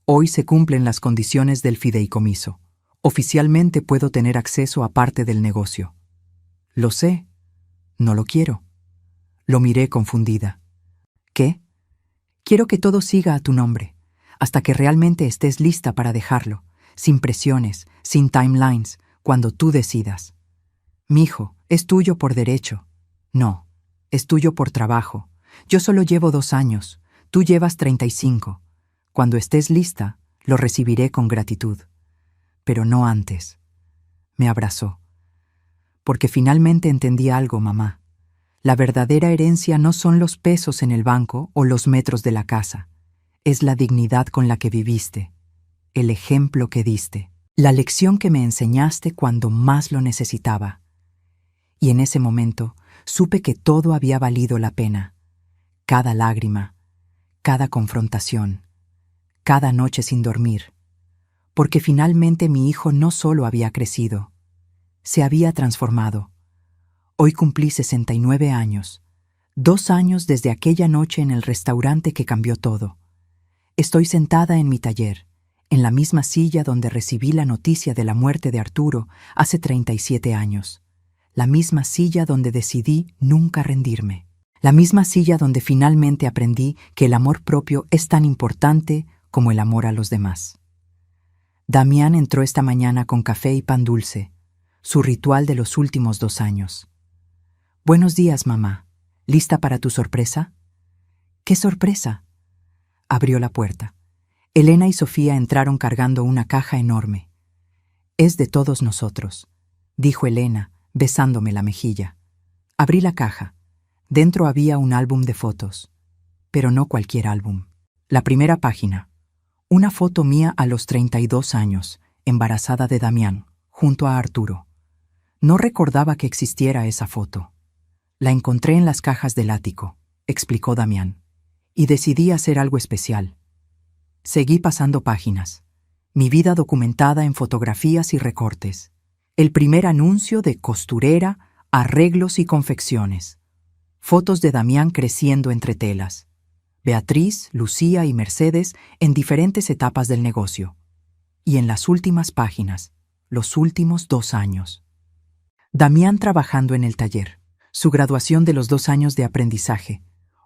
S1: Hoy se cumplen las condiciones del fideicomiso. Oficialmente puedo tener acceso a parte del negocio. Lo sé. No lo quiero. Lo miré confundida. ¿Qué? Quiero que todo siga a tu nombre, hasta que realmente estés lista para dejarlo, sin presiones, sin timelines, cuando tú decidas. Mijo, es tuyo por derecho. No, es tuyo por trabajo. Yo solo llevo 2 años, tú llevas 35. Cuando estés lista, lo recibiré con gratitud. Pero no antes. Me abrazó. Porque finalmente entendí algo, mamá. La verdadera herencia no son los pesos en el banco o los metros de la casa. Es la dignidad con la que viviste, el ejemplo que diste, la lección que me enseñaste cuando más lo necesitaba. Y en ese momento supe que todo había valido la pena. Cada lágrima, cada confrontación, cada noche sin dormir. porque finalmente mi hijo no solo había crecido, se había transformado. Hoy cumplí 69 años, 2 años desde aquella noche en el restaurante que cambió todo. Estoy sentada en mi taller, en la misma silla donde recibí la noticia de la muerte de Arturo hace 37 años. La misma silla donde decidí nunca rendirme. La misma silla donde finalmente aprendí que el amor propio es tan importante como el amor a los demás. Damián entró esta mañana con café y pan dulce, su ritual de los últimos 2 años. Buenos días, mamá. ¿Lista para tu sorpresa? ¿Qué sorpresa? Abrió la puerta. Elena y Sofía entraron cargando una caja enorme. Es de todos nosotros, dijo Elena, besándome la mejilla. Abrí la caja. Dentro había un álbum de fotos, pero no cualquier álbum. La primera página. Una foto mía a los 32 años, embarazada de Damián, junto a Arturo. No recordaba que existiera esa foto. La encontré en las cajas del ático, explicó Damián, y decidí hacer algo especial. Seguí pasando páginas. Mi vida documentada en fotografías y recortes. El primer anuncio de costurera, arreglos y confecciones. Fotos de Damián creciendo entre telas. Beatriz, Lucía y Mercedes en diferentes etapas del negocio. Y en las últimas páginas, los últimos 2 años. Damián trabajando en el taller. Su graduación de los 2 años de aprendizaje.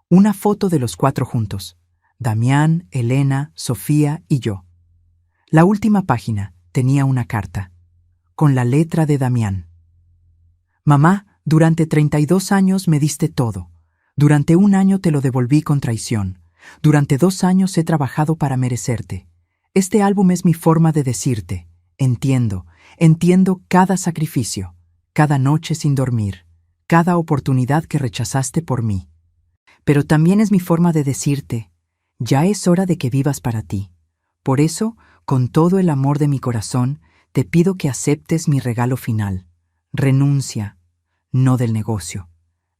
S1: Una foto de los 4 juntos. Damián, Elena, Sofía y yo. La última página tenía una carta, con la letra de Damián. Mamá, durante 32 años me diste todo. Durante 1 año te lo devolví con traición. Durante 2 años he trabajado para merecerte. Este álbum es mi forma de decirte, entiendo cada sacrificio, cada noche sin dormir, cada oportunidad que rechazaste por mí. Pero también es mi forma de decirte, ya es hora de que vivas para ti. Por eso, con todo el amor de mi corazón, te pido que aceptes mi regalo final. Renuncia, no del negocio,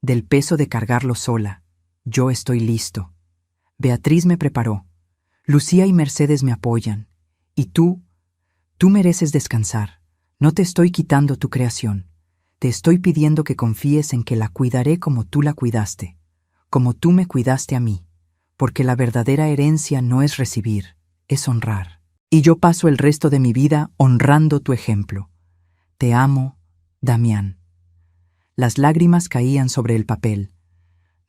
S1: del peso de cargarlo sola. Yo estoy listo. Beatriz me preparó. Lucía y Mercedes me apoyan. Y tú mereces descansar. No te estoy quitando tu creación. Te estoy pidiendo que confíes en que la cuidaré como tú la cuidaste, como tú me cuidaste a mí, porque la verdadera herencia no es recibir, es honrar. Y yo paso el resto de mi vida honrando tu ejemplo. Te amo, Damián. Las lágrimas caían sobre el papel.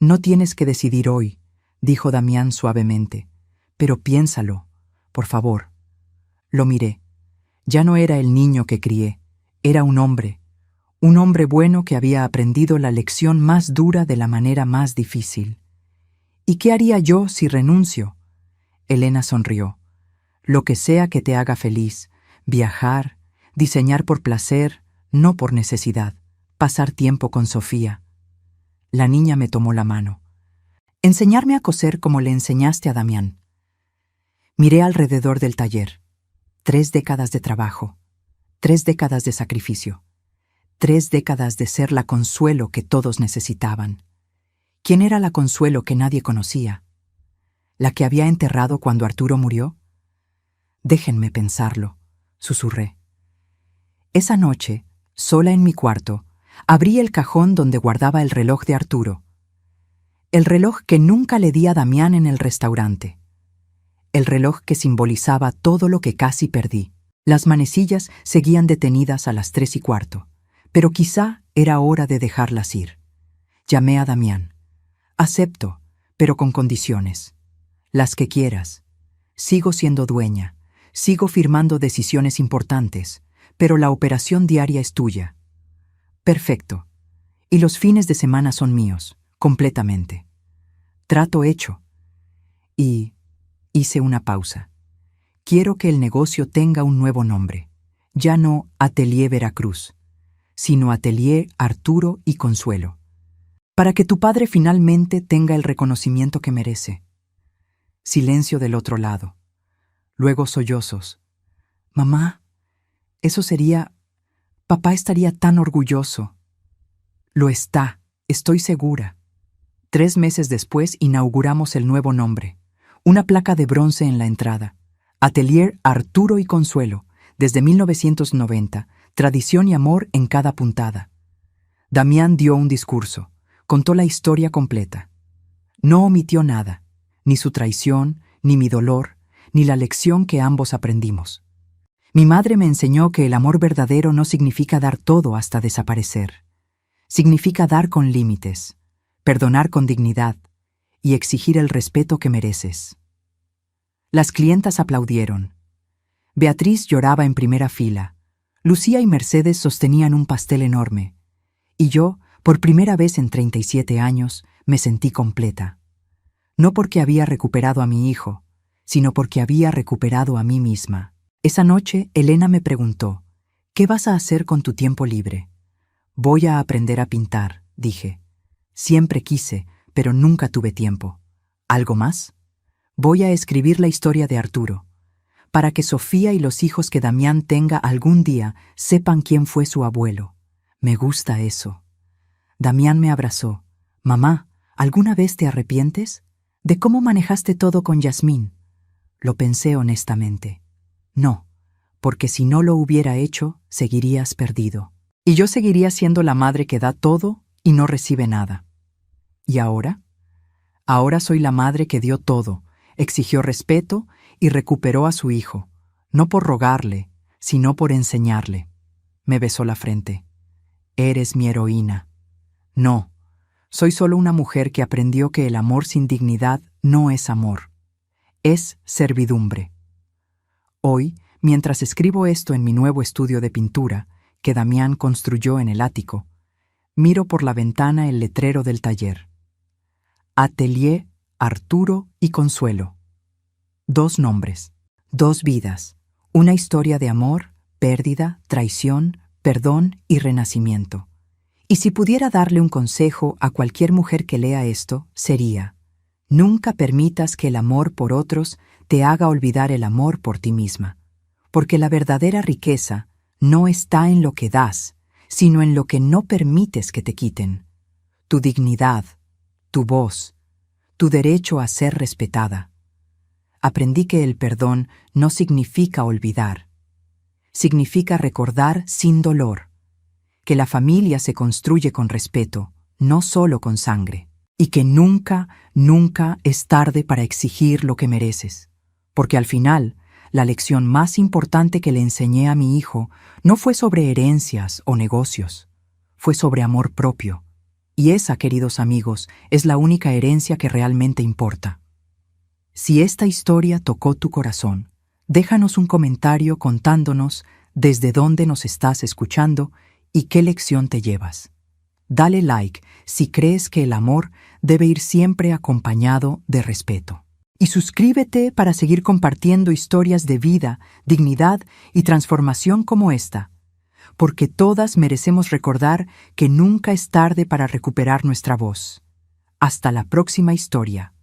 S1: No tienes que decidir hoy, dijo Damián suavemente, pero piénsalo, por favor. Lo miré. Ya no era el niño que crié, era un hombre bueno que había aprendido la lección más dura de la manera más difícil. ¿Y qué haría yo si renuncio? Elena sonrió. Lo que sea que te haga feliz, viajar, diseñar por placer, no por necesidad, pasar tiempo con Sofía. La niña me tomó la mano. Enseñarme a coser como le enseñaste a Damián. Miré alrededor del taller. 3 décadas de trabajo, 3 décadas de sacrificio, 3 décadas de ser la Consuelo que todos necesitaban. ¿Quién era la Consuelo que nadie conocía? ¿La que había enterrado cuando Arturo murió? Déjenme pensarlo, susurré. Esa noche, sola en mi cuarto, abrí el cajón donde guardaba el reloj de Arturo. El reloj que nunca le di a Damián en el restaurante. El reloj que simbolizaba todo lo que casi perdí. Las manecillas seguían detenidas a las 3:15, pero quizá era hora de dejarlas ir. Llamé a Damián. Acepto, pero con condiciones. Las que quieras. Sigo siendo dueña, sigo firmando decisiones importantes, pero la operación diaria es tuya. Perfecto. Y los fines de semana son míos, completamente. Trato hecho. Y hice una pausa. Quiero que el negocio tenga un nuevo nombre. Ya no Atelier Veracruz, sino Atelier Arturo y Consuelo. Para que tu padre finalmente tenga el reconocimiento que merece. Silencio del otro lado. Luego sollozos. Mamá, eso sería... Papá estaría tan orgulloso. Lo está, estoy segura. 3 meses después inauguramos el nuevo nombre. Una placa de bronce en la entrada. Atelier Arturo y Consuelo, desde 1990, tradición y amor en cada puntada. Damián dio un discurso, contó la historia completa. No omitió nada, ni su traición, ni mi dolor, ni la lección que ambos aprendimos. Mi madre me enseñó que el amor verdadero no significa dar todo hasta desaparecer. Significa dar con límites, perdonar con dignidad y exigir el respeto que mereces. Las clientas aplaudieron. Beatriz lloraba en primera fila. Lucía y Mercedes sostenían un pastel enorme. Y yo, por primera vez en 37 años, me sentí completa. No porque había recuperado a mi hijo, sino porque había recuperado a mí misma. Esa noche, Elena me preguntó, ¿qué vas a hacer con tu tiempo libre? Voy a aprender a pintar, dije. Siempre quise, pero nunca tuve tiempo. ¿Algo más? Voy a escribir la historia de Arturo, para que Sofía y los hijos que Damián tenga algún día sepan quién fue su abuelo. Me gusta eso. Damián me abrazó. Mamá, ¿alguna vez te arrepientes? ¿De cómo manejaste todo con Yasmín? Lo pensé honestamente. No, porque si no lo hubiera hecho, seguirías perdido. Y yo seguiría siendo la madre que da todo y no recibe nada. ¿Y ahora? Ahora soy la madre que dio todo, exigió respeto y recuperó a su hijo, no por rogarle, sino por enseñarle. Me besó la frente. Eres mi heroína. No, soy solo una mujer que aprendió que el amor sin dignidad no es amor, es servidumbre. Hoy, mientras escribo esto en mi nuevo estudio de pintura, que Damián construyó en el ático, miro por la ventana el letrero del taller. Atelier Arturo y Consuelo. 2 nombres, 2 vidas, una historia de amor, pérdida, traición, perdón y renacimiento. Y si pudiera darle un consejo a cualquier mujer que lea esto, sería: nunca permitas que el amor por otros te haga olvidar el amor por ti misma, porque la verdadera riqueza no está en lo que das, sino en lo que no permites que te quiten. Tu dignidad, tu voz, tu derecho a ser respetada. Aprendí que el perdón no significa olvidar. Significa recordar sin dolor, que la familia se construye con respeto, no solo con sangre, y que nunca, nunca es tarde para exigir lo que mereces, porque al final, la lección más importante que le enseñé a mi hijo no fue sobre herencias o negocios, fue sobre amor propio. Y esa, queridos amigos, es la única herencia que realmente importa. Si esta historia tocó tu corazón, déjanos un comentario contándonos desde dónde nos estás escuchando y qué lección te llevas. Dale like si crees que el amor debe ir siempre acompañado de respeto. Y suscríbete para seguir compartiendo historias de vida, dignidad y transformación como esta, porque todas merecemos recordar que nunca es tarde para recuperar nuestra voz. Hasta la próxima historia.